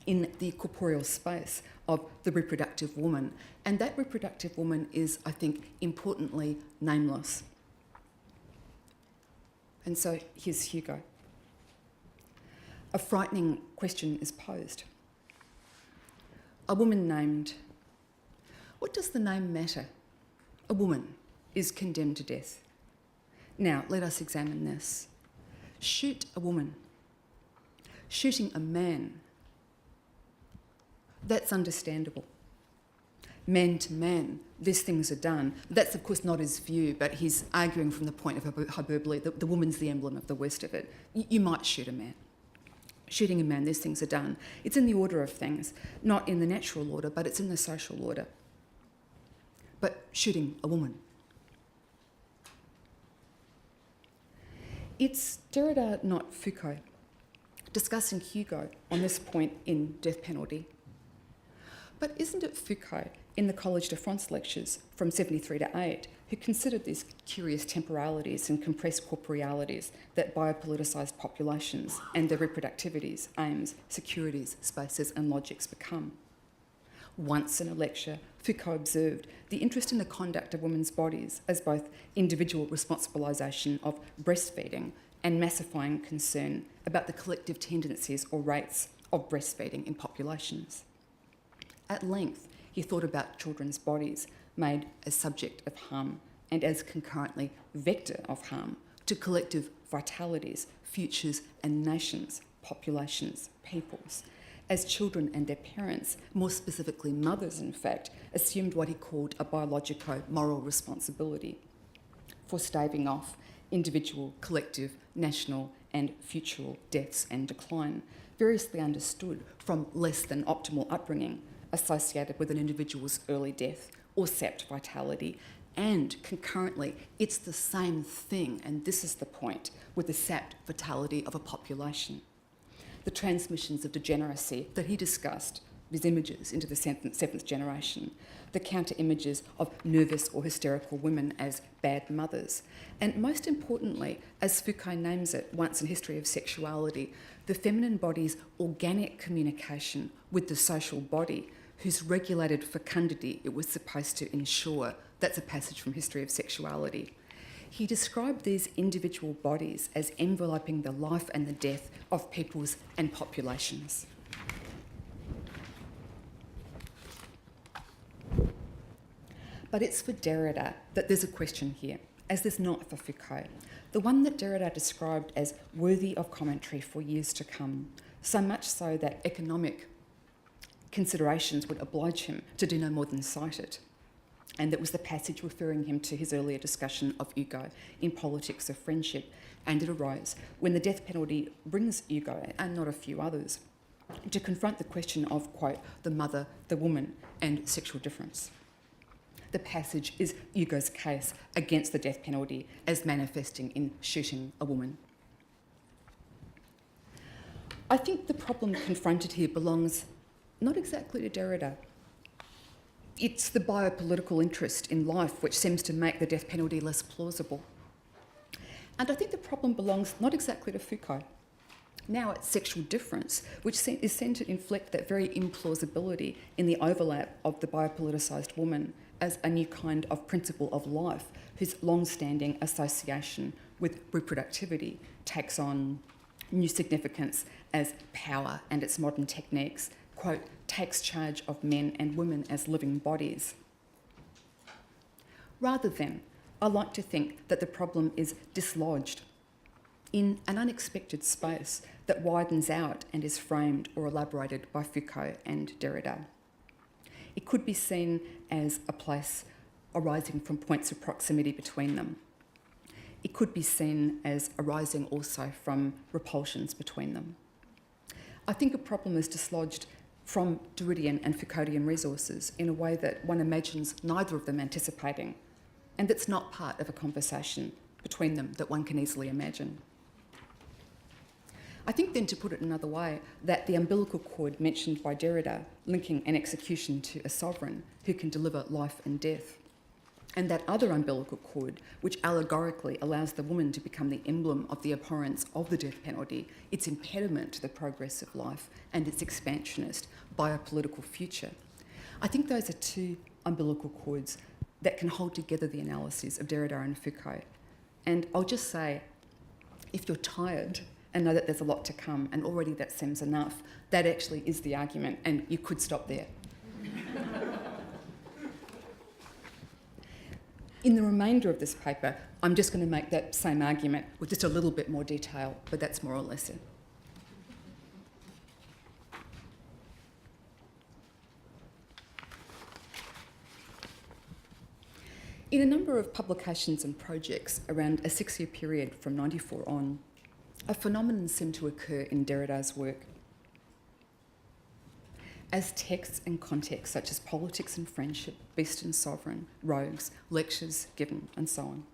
in the corporeal space of the reproductive woman. And that reproductive woman is, I think, importantly nameless. And so here's Hugo. A frightening question is posed. A woman named. What does the name matter? A woman is condemned to death. Now, let us examine this. Shoot a woman. Shooting a man. That's understandable. Man to man, these things are done. That's, of course, not his view, but he's arguing from the point of hyperbole that the woman's the emblem of the worst of it. You might shoot a man. Shooting a man, these things are done. It's in the order of things, not in the natural order, but it's in the social order. But shooting a woman. It's Derrida, not Foucault, discussing Hugo on this point in Death Penalty. But isn't it Foucault in the Collège de France lectures from 73 to 8 who considered these curious temporalities and compressed corporealities that biopoliticised populations and their reproductivities, aims, securities, spaces and logics become? Once in a lecture, Foucault observed the interest in the conduct of women's bodies as both individual responsibilisation of breastfeeding and massifying concern about the collective tendencies or rates of breastfeeding in populations. At length, he thought about children's bodies made as subject of harm and as concurrently vector of harm to collective vitalities, futures and nations, populations, peoples, as children and their parents, more specifically mothers in fact, assumed what he called a biologico-moral responsibility for staving off individual, collective, national and futural deaths and decline, variously understood from less than optimal upbringing associated with an individual's early death or sapped vitality. And concurrently, it's the same thing, and this is the point, with the sapped vitality of a population. The transmissions of degeneracy that he discussed, these images into the seventh generation, the counter-images of nervous or hysterical women as bad mothers, and most importantly, as Foucault names it once in History of Sexuality, the feminine body's organic communication with the social body, whose regulated fecundity it was supposed to ensure. That's a passage from History of Sexuality. He described these individual bodies as enveloping the life and the death of peoples and populations. But it's for Derrida that there's a question here, as there's not for Foucault, the one that Derrida described as worthy of commentary for years to come, so much so that economic considerations would oblige him to do no more than cite it. And that was the passage referring him to his earlier discussion of Hugo in Politics of Friendship, and it arose when the death penalty brings Hugo, and not a few others, to confront the question of, quote, the mother, the woman, and sexual difference. The passage is Hugo's case against the death penalty as manifesting in shooting a woman. I think the problem confronted here belongs not exactly to Derrida. It's the biopolitical interest in life which seems to make the death penalty less plausible. And I think the problem belongs not exactly to Foucault. Now it's sexual difference, which is sent to inflect that very implausibility in the overlap of the biopoliticised woman as a new kind of principle of life whose long-standing association with reproductivity takes on new significance as power and its modern techniques, quote, takes charge of men and women as living bodies. Rather than, I like to think that the problem is dislodged in an unexpected space that widens out and is framed or elaborated by Foucault and Derrida. It could be seen as a place arising from points of proximity between them. It could be seen as arising also from repulsions between them. I think a problem is dislodged from Derridian and Foucauldian resources in a way that one imagines neither of them anticipating, and that's not part of a conversation between them that one can easily imagine. I think then, to put it another way, that the umbilical cord mentioned by Derrida, linking an execution to a sovereign who can deliver life and death, and that other umbilical cord, which allegorically allows the woman to become the emblem of the abhorrence of the death penalty, its impediment to the progress of life, and its expansionist biopolitical future. I think those are two umbilical cords that can hold together the analyses of Derrida and Foucault. And I'll just say, if you're tired and know that there's a lot to come, and already that seems enough, that actually is the argument, and you could stop there. In the remainder of this paper, I'm just going to make that same argument with just a little bit more detail, but that's more or less it. In a number of publications and projects around a 6-year period from 94 on, a phenomenon seemed to occur in Derrida's work. As texts and contexts such as politics and friendship, beast and sovereign, rogues, lectures given, and so on,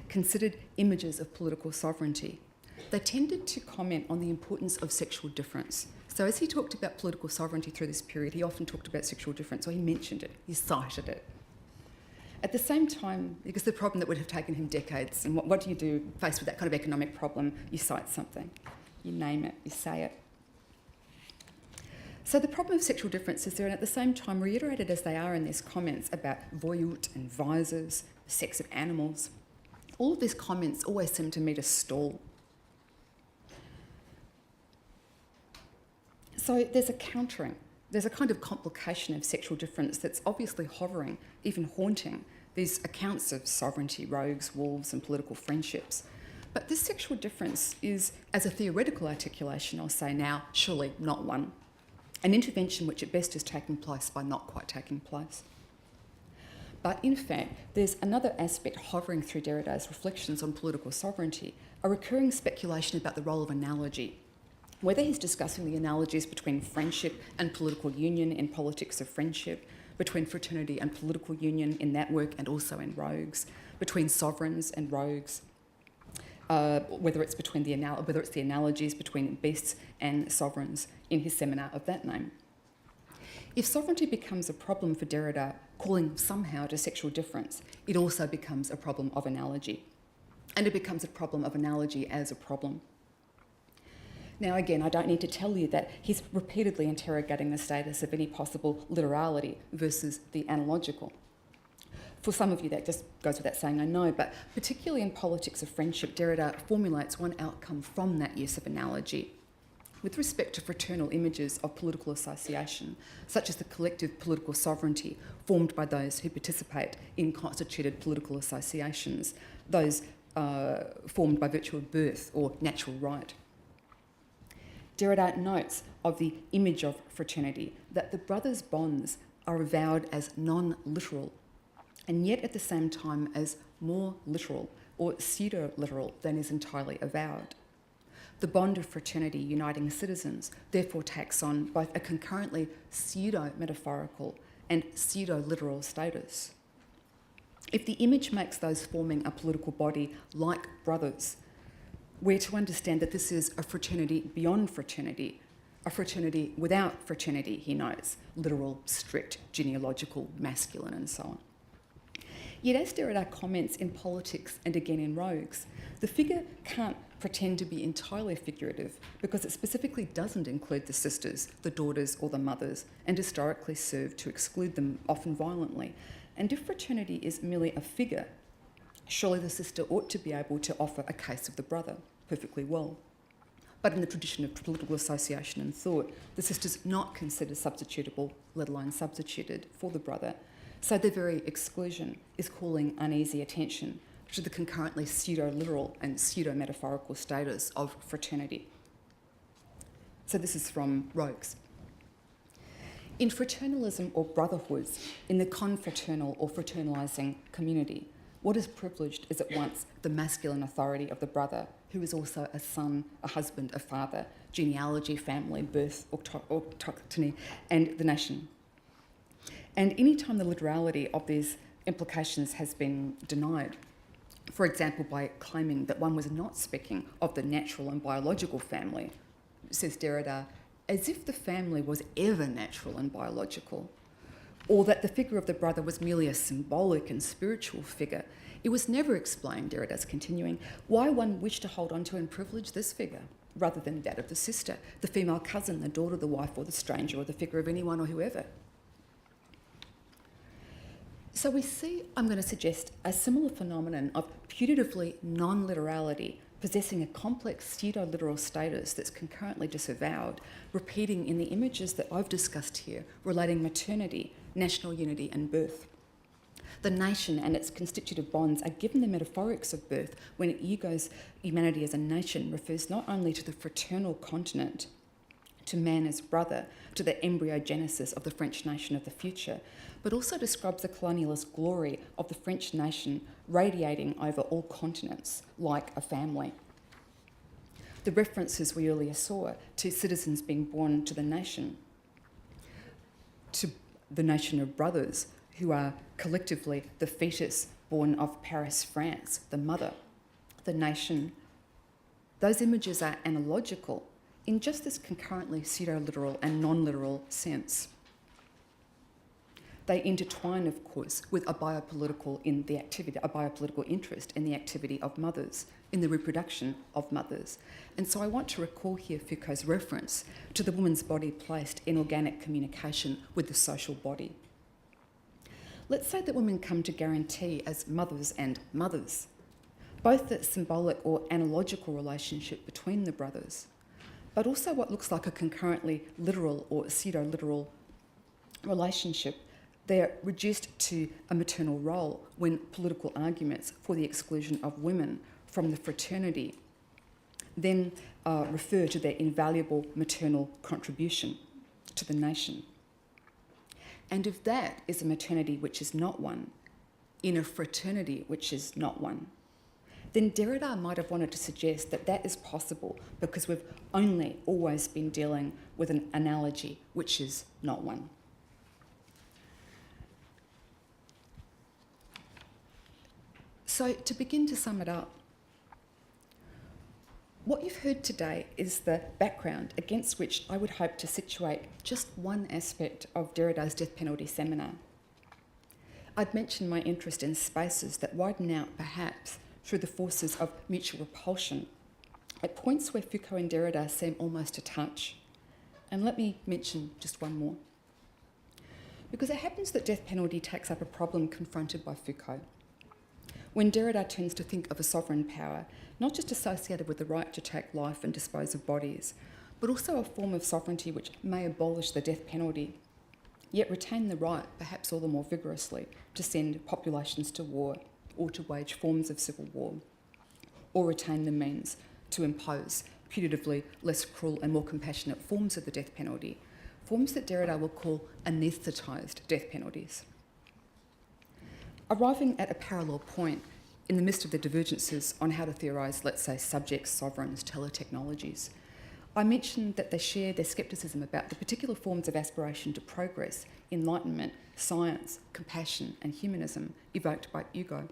considered images of political sovereignty, they tended to comment on the importance of sexual difference. So as he talked about political sovereignty through this period, he often talked about sexual difference, or he mentioned it, he cited it. At the same time, because the problem that would have taken him decades, and what do you do faced with that kind of economic problem? You cite something, you name it, you say it. So the problem of sexual difference is there, and at the same time, reiterated as they are in these comments about voyant and visors, the sex of animals, all of these comments always seem to meet a stall. So there's a countering. There's a kind of complication of sexual difference that's obviously hovering, even haunting, these accounts of sovereignty, rogues, wolves, and political friendships. But this sexual difference is, as a theoretical articulation, I'll say now, surely not one. An intervention which at best is taking place by not quite taking place. But in fact, there's another aspect hovering through Derrida's reflections on political sovereignty, a recurring speculation about the role of analogy. Whether he's discussing the analogies between friendship and political union in Politics of Friendship, between fraternity and political union in that work and also in Rogues, between sovereigns and rogues, whether it's the analogies between beasts and sovereigns in his seminar of that name. If sovereignty becomes a problem for Derrida, calling somehow to sexual difference, it also becomes a problem of analogy. And it becomes a problem of analogy as a problem. Now, again, I don't need to tell you that he's repeatedly interrogating the status of any possible literality versus the analogical. For some of you, that just goes without saying, I know, but particularly in Politics of Friendship, Derrida formulates one outcome from that use of analogy. With respect to fraternal images of political association, such as the collective political sovereignty formed by those who participate in constituted political associations, those formed by virtue of birth or natural right. Derrida notes of the image of fraternity that the brothers' bonds are avowed as non-literal, and yet at the same time as more literal or pseudo-literal than is entirely avowed. The bond of fraternity uniting citizens therefore takes on both a concurrently pseudo-metaphorical and pseudo-literal status. If the image makes those forming a political body like brothers, we're to understand that this is a fraternity beyond fraternity, a fraternity without fraternity, he notes, literal, strict, genealogical, masculine, and so on. Yet as Derrida comments in Politics and again in Rogues, the figure can't pretend to be entirely figurative because it specifically doesn't include the sisters, the daughters or the mothers, and historically served to exclude them, often violently. And if fraternity is merely a figure, surely the sister ought to be able to offer a case of the brother perfectly well. But in the tradition of political association and thought, the sister's not considered substitutable, let alone substituted, for the brother. So their very exclusion is calling uneasy attention to the concurrently pseudo-literal and pseudo-metaphorical status of fraternity. So this is from Rogues. In fraternalism or brotherhoods, in the confraternal or fraternising community, what is privileged is at once the masculine authority of the brother, who is also a son, a husband, a father, genealogy, family, birth, autochthony, and the nation. And any time the literality of these implications has been denied, for example, by claiming that one was not speaking of the natural and biological family, says Derrida, as if the family was ever natural and biological, or that the figure of the brother was merely a symbolic and spiritual figure, it was never explained, Derrida's continuing, why one wished to hold on to and privilege this figure rather than that of the sister, the female cousin, the daughter, the wife, or the stranger, or the figure of anyone or whoever. So we see, I'm going to suggest, a similar phenomenon of putatively non-literality possessing a complex pseudo-literal status that's concurrently disavowed, repeating in the images that I've discussed here, relating maternity, national unity and birth. The nation and its constitutive bonds are given the metaphorics of birth when Hugo's humanity as a nation refers not only to the fraternal continent, to man as brother, to the embryogenesis of the French nation of the future, but also describes the colonialist glory of the French nation radiating over all continents like a family. The references we earlier saw to citizens being born to the nation of brothers who are collectively the fetus born of Paris, France, the mother, the nation, those images are analogical in just this concurrently pseudo-literal and non-literal sense. They intertwine, of course, with a biopolitical interest in the activity of mothers, in the reproduction of mothers. And so I want to recall here Foucault's reference to the woman's body placed in organic communication with the social body. Let's say that women come to guarantee as mothers and mothers, both the symbolic or analogical relationship between the brothers, but also what looks like a concurrently literal or pseudo-literal relationship. They're reduced to a maternal role when political arguments for the exclusion of women from the fraternity then refer to their invaluable maternal contribution to the nation. And if that is a maternity which is not one, in a fraternity which is not one, then Derrida might have wanted to suggest that that is possible because we've only always been dealing with an analogy which is not one. So to begin to sum it up, what you've heard today is the background against which I would hope to situate just one aspect of Derrida's death penalty seminar. I'd mentioned my interest in spaces that widen out perhaps through the forces of mutual repulsion at points where Foucault and Derrida seem almost to touch. And let me mention just one more. Because it happens that death penalty takes up a problem confronted by Foucault. When Derrida turns to think of a sovereign power, not just associated with the right to take life and dispose of bodies, but also a form of sovereignty which may abolish the death penalty, yet retain the right, perhaps all the more vigorously, to send populations to war or to wage forms of civil war, or retain the means to impose putatively less cruel and more compassionate forms of the death penalty, forms that Derrida will call anaesthetised death penalties. Arriving at a parallel point in the midst of the divergences on how to theorise, let's say, subjects, sovereigns, teletechnologies, I mentioned that they share their scepticism about the particular forms of aspiration to progress, enlightenment, science, compassion and humanism evoked by Hugo,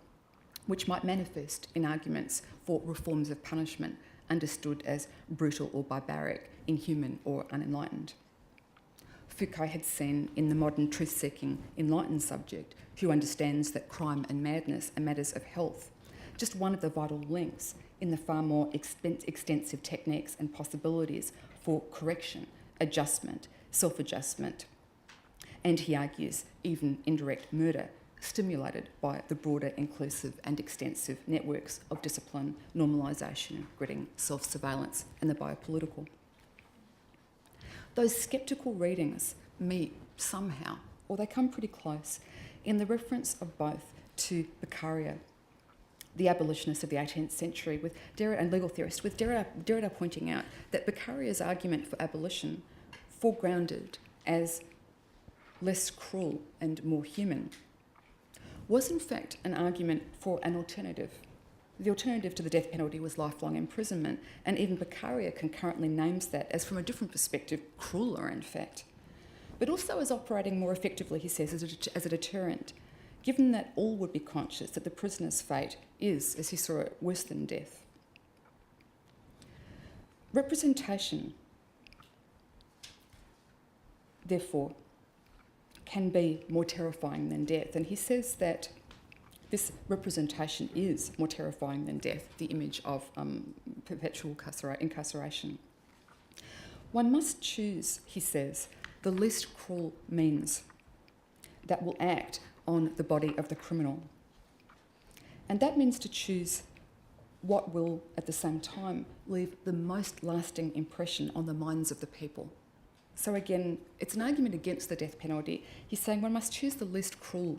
which might manifest in arguments for reforms of punishment understood as brutal or barbaric, inhuman or unenlightened. Foucault had seen in the modern truth-seeking enlightened subject who understands that crime and madness are matters of health, just one of the vital links in the far more extensive techniques and possibilities for correction, adjustment, self-adjustment, and he argues even indirect murder, stimulated by the broader, inclusive and extensive networks of discipline, normalisation, gritting, self-surveillance and the biopolitical. Those sceptical readings meet somehow, or they come pretty close, in the reference of both to Beccaria, the abolitionist of the 18th century, with Derrida, and legal theorist, with Derrida pointing out that Beccaria's argument for abolition, foregrounded as less cruel and more human, was in fact an argument for an alternative. The alternative to the death penalty was lifelong imprisonment, and even Beccaria concurrently names that as, from a different perspective, crueler in fact, but also as operating more effectively, he says, as a deterrent, given that all would be conscious that the prisoner's fate is, as he saw it, worse than death. Representation, therefore, can be more terrifying than death, and he says that this representation is more terrifying than death, the image of perpetual incarceration. One must choose, he says, the least cruel means that will act on the body of the criminal. And that means to choose what will, at the same time, leave the most lasting impression on the minds of the people. So again, it's an argument against the death penalty. He's saying one must choose the least cruel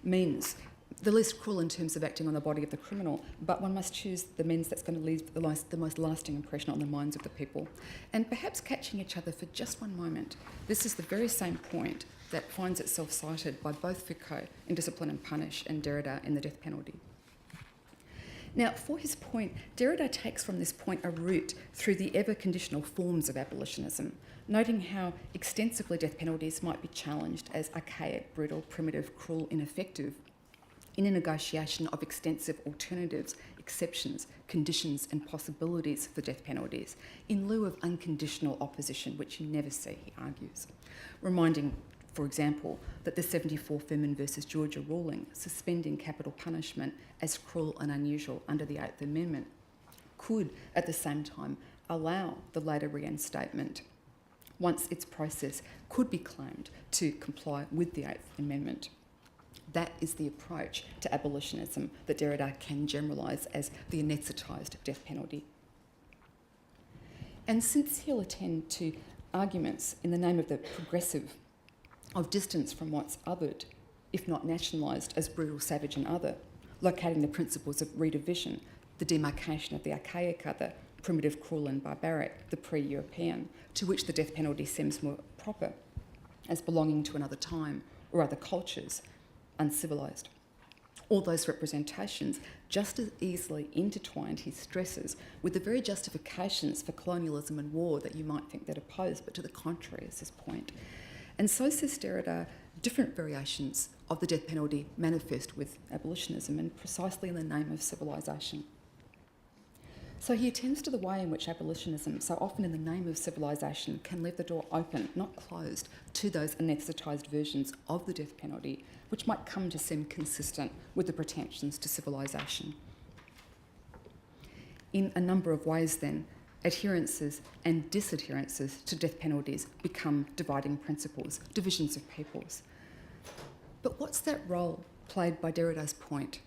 means, the least cruel in terms of acting on the body of the criminal, but one must choose the means that's going to leave the most lasting impression on the minds of the people. And perhaps catching each other for just one moment, this is the very same point that finds itself cited by both Foucault in Discipline and Punish and Derrida in the death penalty. Now, for his point, Derrida takes from this point a route through the ever-conditional forms of abolitionism, noting how extensively death penalties might be challenged as archaic, brutal, primitive, cruel, ineffective, in a negotiation of extensive alternatives, exceptions, conditions and possibilities for death penalties, in lieu of unconditional opposition, which you never see, he argues, reminding, for example, that the 74 Furman versus Georgia ruling suspending capital punishment as cruel and unusual under the Eighth Amendment could, at the same time, allow the later reinstatement once its process could be claimed to comply with the Eighth Amendment. That is the approach to abolitionism that Derrida can generalise as the anaesthetised death penalty. And since he'll attend to arguments in the name of the progressive, of distance from what's othered, if not nationalised as brutal, savage and other, locating the principles of redivision, the demarcation of the archaic other, primitive, cruel and barbaric, the pre-European, to which the death penalty seems more proper, as belonging to another time or other cultures, uncivilised. All those representations just as easily intertwined, he stresses, with the very justifications for colonialism and war that you might think that oppose, but to the contrary is his point. And so, says Derrida, different variations of the death penalty manifest with abolitionism, and precisely in the name of civilisation. So he attends to the way in which abolitionism, so often in the name of civilisation, can leave the door open, not closed, to those anaesthetised versions of the death penalty, which might come to seem consistent with the pretensions to civilisation. In a number of ways, then, adherences and disadherences to death penalties become dividing principles, divisions of peoples. But what's that role played by Derrida's point?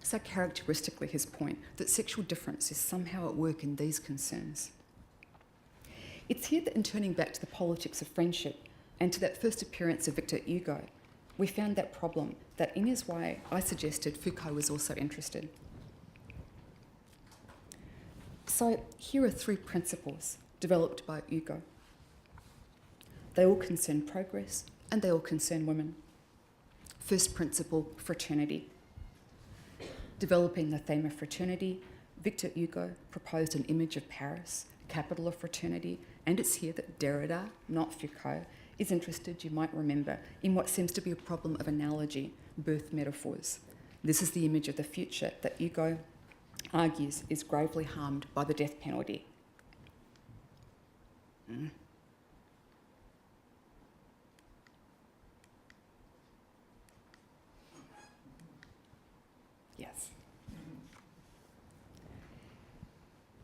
So characteristically his point that sexual difference is somehow at work in these concerns. It's here that in turning back to the politics of friendship and to that first appearance of Victor Hugo, we found that problem that in his way I suggested Foucault was also interested. So here are three principles developed by Hugo. They all concern progress and they all concern women. First principle, fraternity. Developing the theme of fraternity, Victor Hugo proposed an image of Paris, capital of fraternity, and it's here that Derrida, not Foucault, is interested, you might remember, in what seems to be a problem of analogy, birth metaphors. This is the image of the future that Hugo argues is gravely harmed by the death penalty. Yes.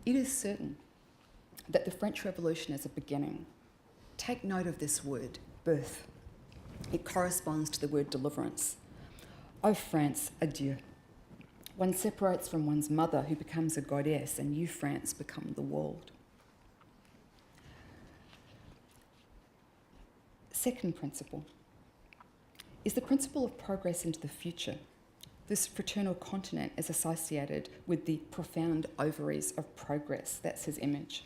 It is certain that the French Revolution is a beginning. Take note of this word, birth. It corresponds to the word deliverance. O France, adieu. One separates from one's mother, who becomes a goddess, and you, France, become the world. Second principle is the principle of progress into the future. This fraternal continent is associated with the profound ovaries of progress. That's his image.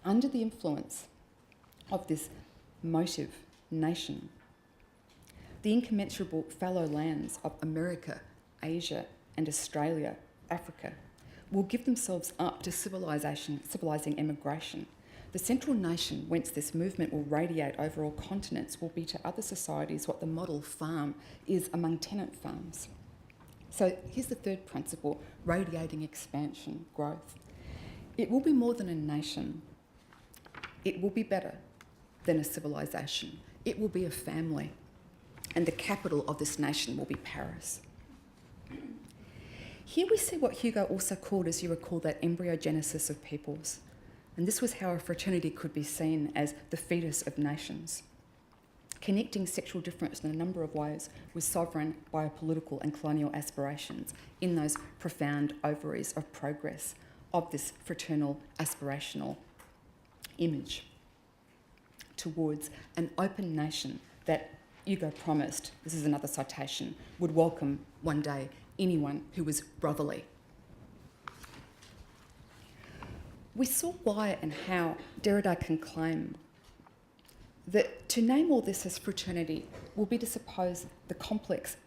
Under the influence of this motive nation, the incommensurable fallow lands of America, Asia, and Australia, Africa, will give themselves up to civilising emigration. The central nation whence this movement will radiate over all continents will be to other societies what the model farm is among tenant farms. So here's the third principle, radiating expansion, growth. It will be more than a nation. It will be better than a civilisation. It will be a family. And the capital of this nation will be Paris. Here we see what Hugo also called, as you recall, that embryogenesis of peoples. And this was how a fraternity could be seen as the fetus of nations, connecting sexual difference in a number of ways with sovereign, biopolitical and colonial aspirations in those profound ovaries of progress of this fraternal aspirational image towards an open nation that Hugo promised, this is another citation, would welcome one day anyone who was brotherly. We saw why and how Derrida can claim that to name all this as fraternity will be to suppose the complex,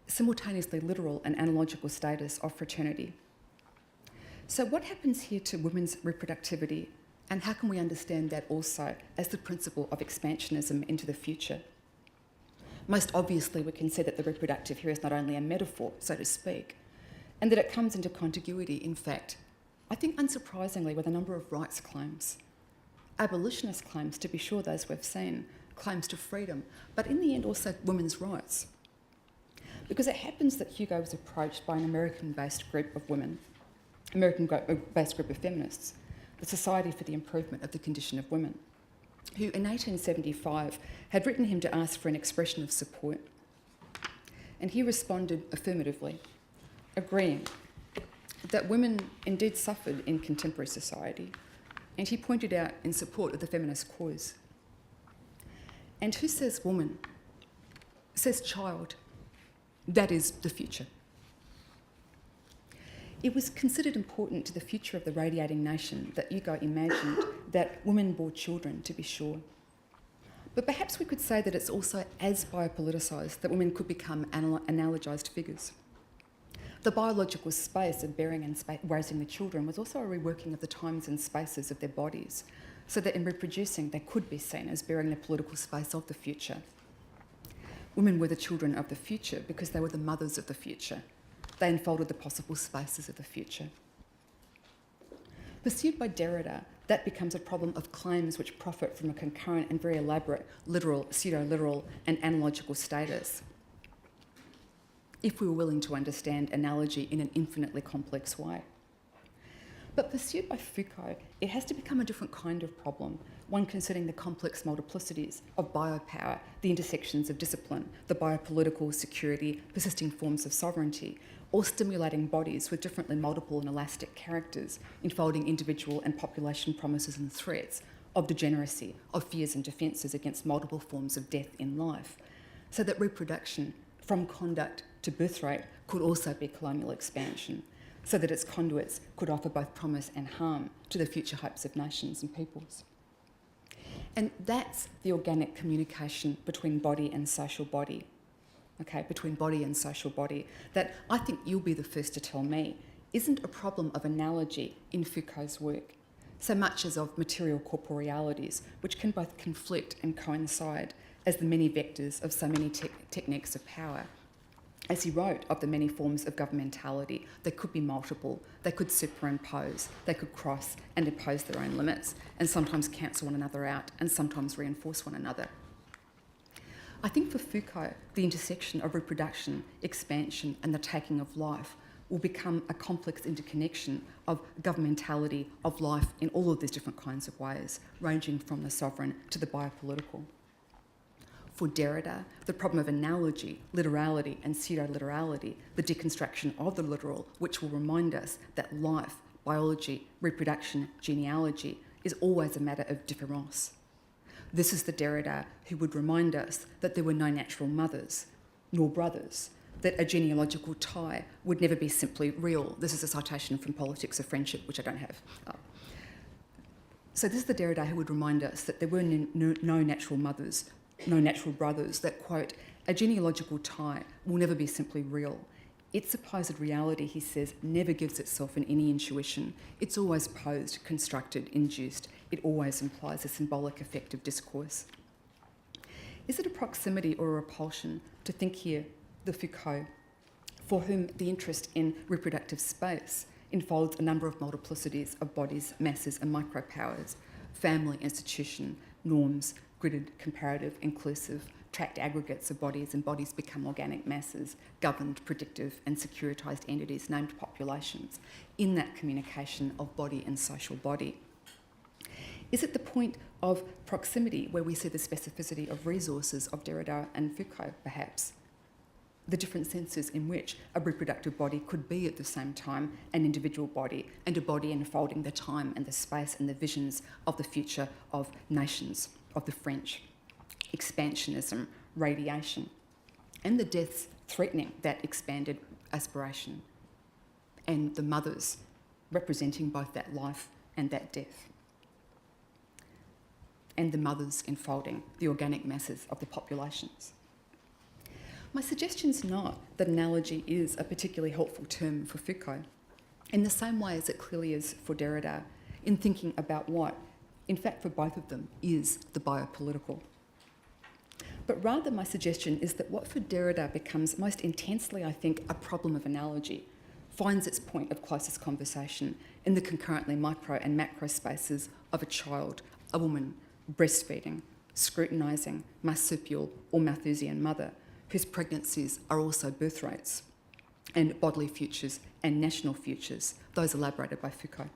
simultaneously literal and analogical status of fraternity. So what happens here to women's reproductivity, and how can we understand that also as the principle of expansionism into the future? Most obviously, we can see that the reproductive here is not only a metaphor, so to speak, and that it comes into contiguity, in fact, I think unsurprisingly, with a number of rights claims. Abolitionist claims, to be sure, those we've seen, claims to freedom, but in the end also women's rights. Because it happens that Hugo was approached by an American-based group of women, American-based group of feminists, the Society for the Improvement of the Condition of Women, who in 1875 had written him to ask for an expression of support. And he responded affirmatively, agreeing that women indeed suffered in contemporary society, and he pointed out in support of the feminist cause. And who says woman? Says child. That is the future. It was considered important to the future of the radiating nation that Hugo imagined that women bore children, to be sure. But perhaps we could say that it's also as biopoliticised that women could become analogised figures. The biological space of bearing and raising the children was also a reworking of the times and spaces of their bodies, so that in reproducing they could be seen as bearing the political space of the future. Women were the children of the future because they were the mothers of the future. They unfolded the possible spaces of the future. Pursued by Derrida, that becomes a problem of claims which profit from a concurrent and very elaborate literal, pseudo-literal and analogical status, if we were willing to understand analogy in an infinitely complex way. But pursued by Foucault, it has to become a different kind of problem, one concerning the complex multiplicities of biopower, the intersections of discipline, the biopolitical, security, persisting forms of sovereignty, all stimulating bodies with differently multiple and elastic characters, enfolding individual and population promises and threats, of degeneracy, of fears and defences against multiple forms of death in life, so that reproduction, from conduct to birthrate, could also be colonial expansion, so that its conduits could offer both promise and harm to the future hopes of nations and peoples. And that's the organic communication between body and social body, okay, between body and social body, that I think you'll be the first to tell me isn't a problem of analogy in Foucault's work, so much as of material corporealities, which can both conflict and coincide as the many vectors of so many techniques of power. As he wrote of the many forms of governmentality, they could be multiple, they could superimpose, they could cross and impose their own limits, and sometimes cancel one another out, and sometimes reinforce one another. I think for Foucault, the intersection of reproduction, expansion, and the taking of life will become a complex interconnection of governmentality, of life in all of these different kinds of ways, ranging from the sovereign to the biopolitical. For Derrida, the problem of analogy, literality, and pseudo-literality, the deconstruction of the literal, which will remind us that life, biology, reproduction, genealogy is always a matter of différance. This is the Derrida who would remind us that there were no natural mothers, nor brothers, that a genealogical tie would never be simply real. This is a citation from Politics of Friendship, which I don't have. So this is the Derrida who would remind us that there were no natural mothers, no natural brothers, that, quote, a genealogical tie will never be simply real. Its supposed reality, he says, never gives itself in any intuition. It's always posed, constructed, induced. It always implies a symbolic effect of discourse. Is it a proximity or a repulsion to think here the Foucault, for whom the interest in reproductive space involves a number of multiplicities of bodies, masses and micropowers, family, institution, norms, gridded, comparative, inclusive, tracked aggregates of bodies, and bodies become organic masses, governed, predictive and securitised entities named populations, in that communication of body and social body? Is it the point of proximity where we see the specificity of resources of Derrida and Foucault, perhaps? The different senses in which a reproductive body could be at the same time an individual body, and a body enfolding the time and the space and the visions of the future of nations, of the French, expansionism, radiation, and the deaths threatening that expanded aspiration, and the mothers representing both that life and that death, and the mothers enfolding the organic masses of the populations. My suggestion's not that analogy is a particularly helpful term for Foucault, in the same way as it clearly is for Derrida, in thinking about what, in fact for both of them, is the biopolitical. But rather my suggestion is that what for Derrida becomes most intensely, I think, a problem of analogy, finds its point of closest conversation in the concurrently micro and macro spaces of a child, a woman, breastfeeding, scrutinising, marsupial or Malthusian mother, whose pregnancies are also birth rates, and bodily futures and national futures, those elaborated by Foucault.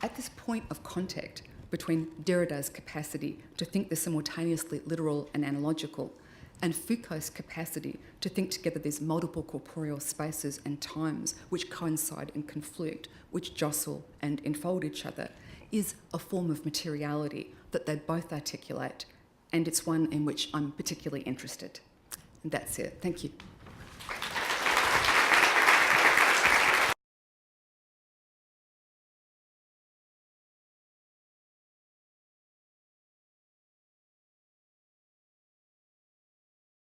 At this point of contact between Derrida's capacity to think the simultaneously literal and analogical, and Foucault's capacity to think together these multiple corporeal spaces and times which coincide and conflict, which jostle and enfold each other, is a form of materiality that they both articulate, and it's one in which I'm particularly interested. And that's it. Thank you.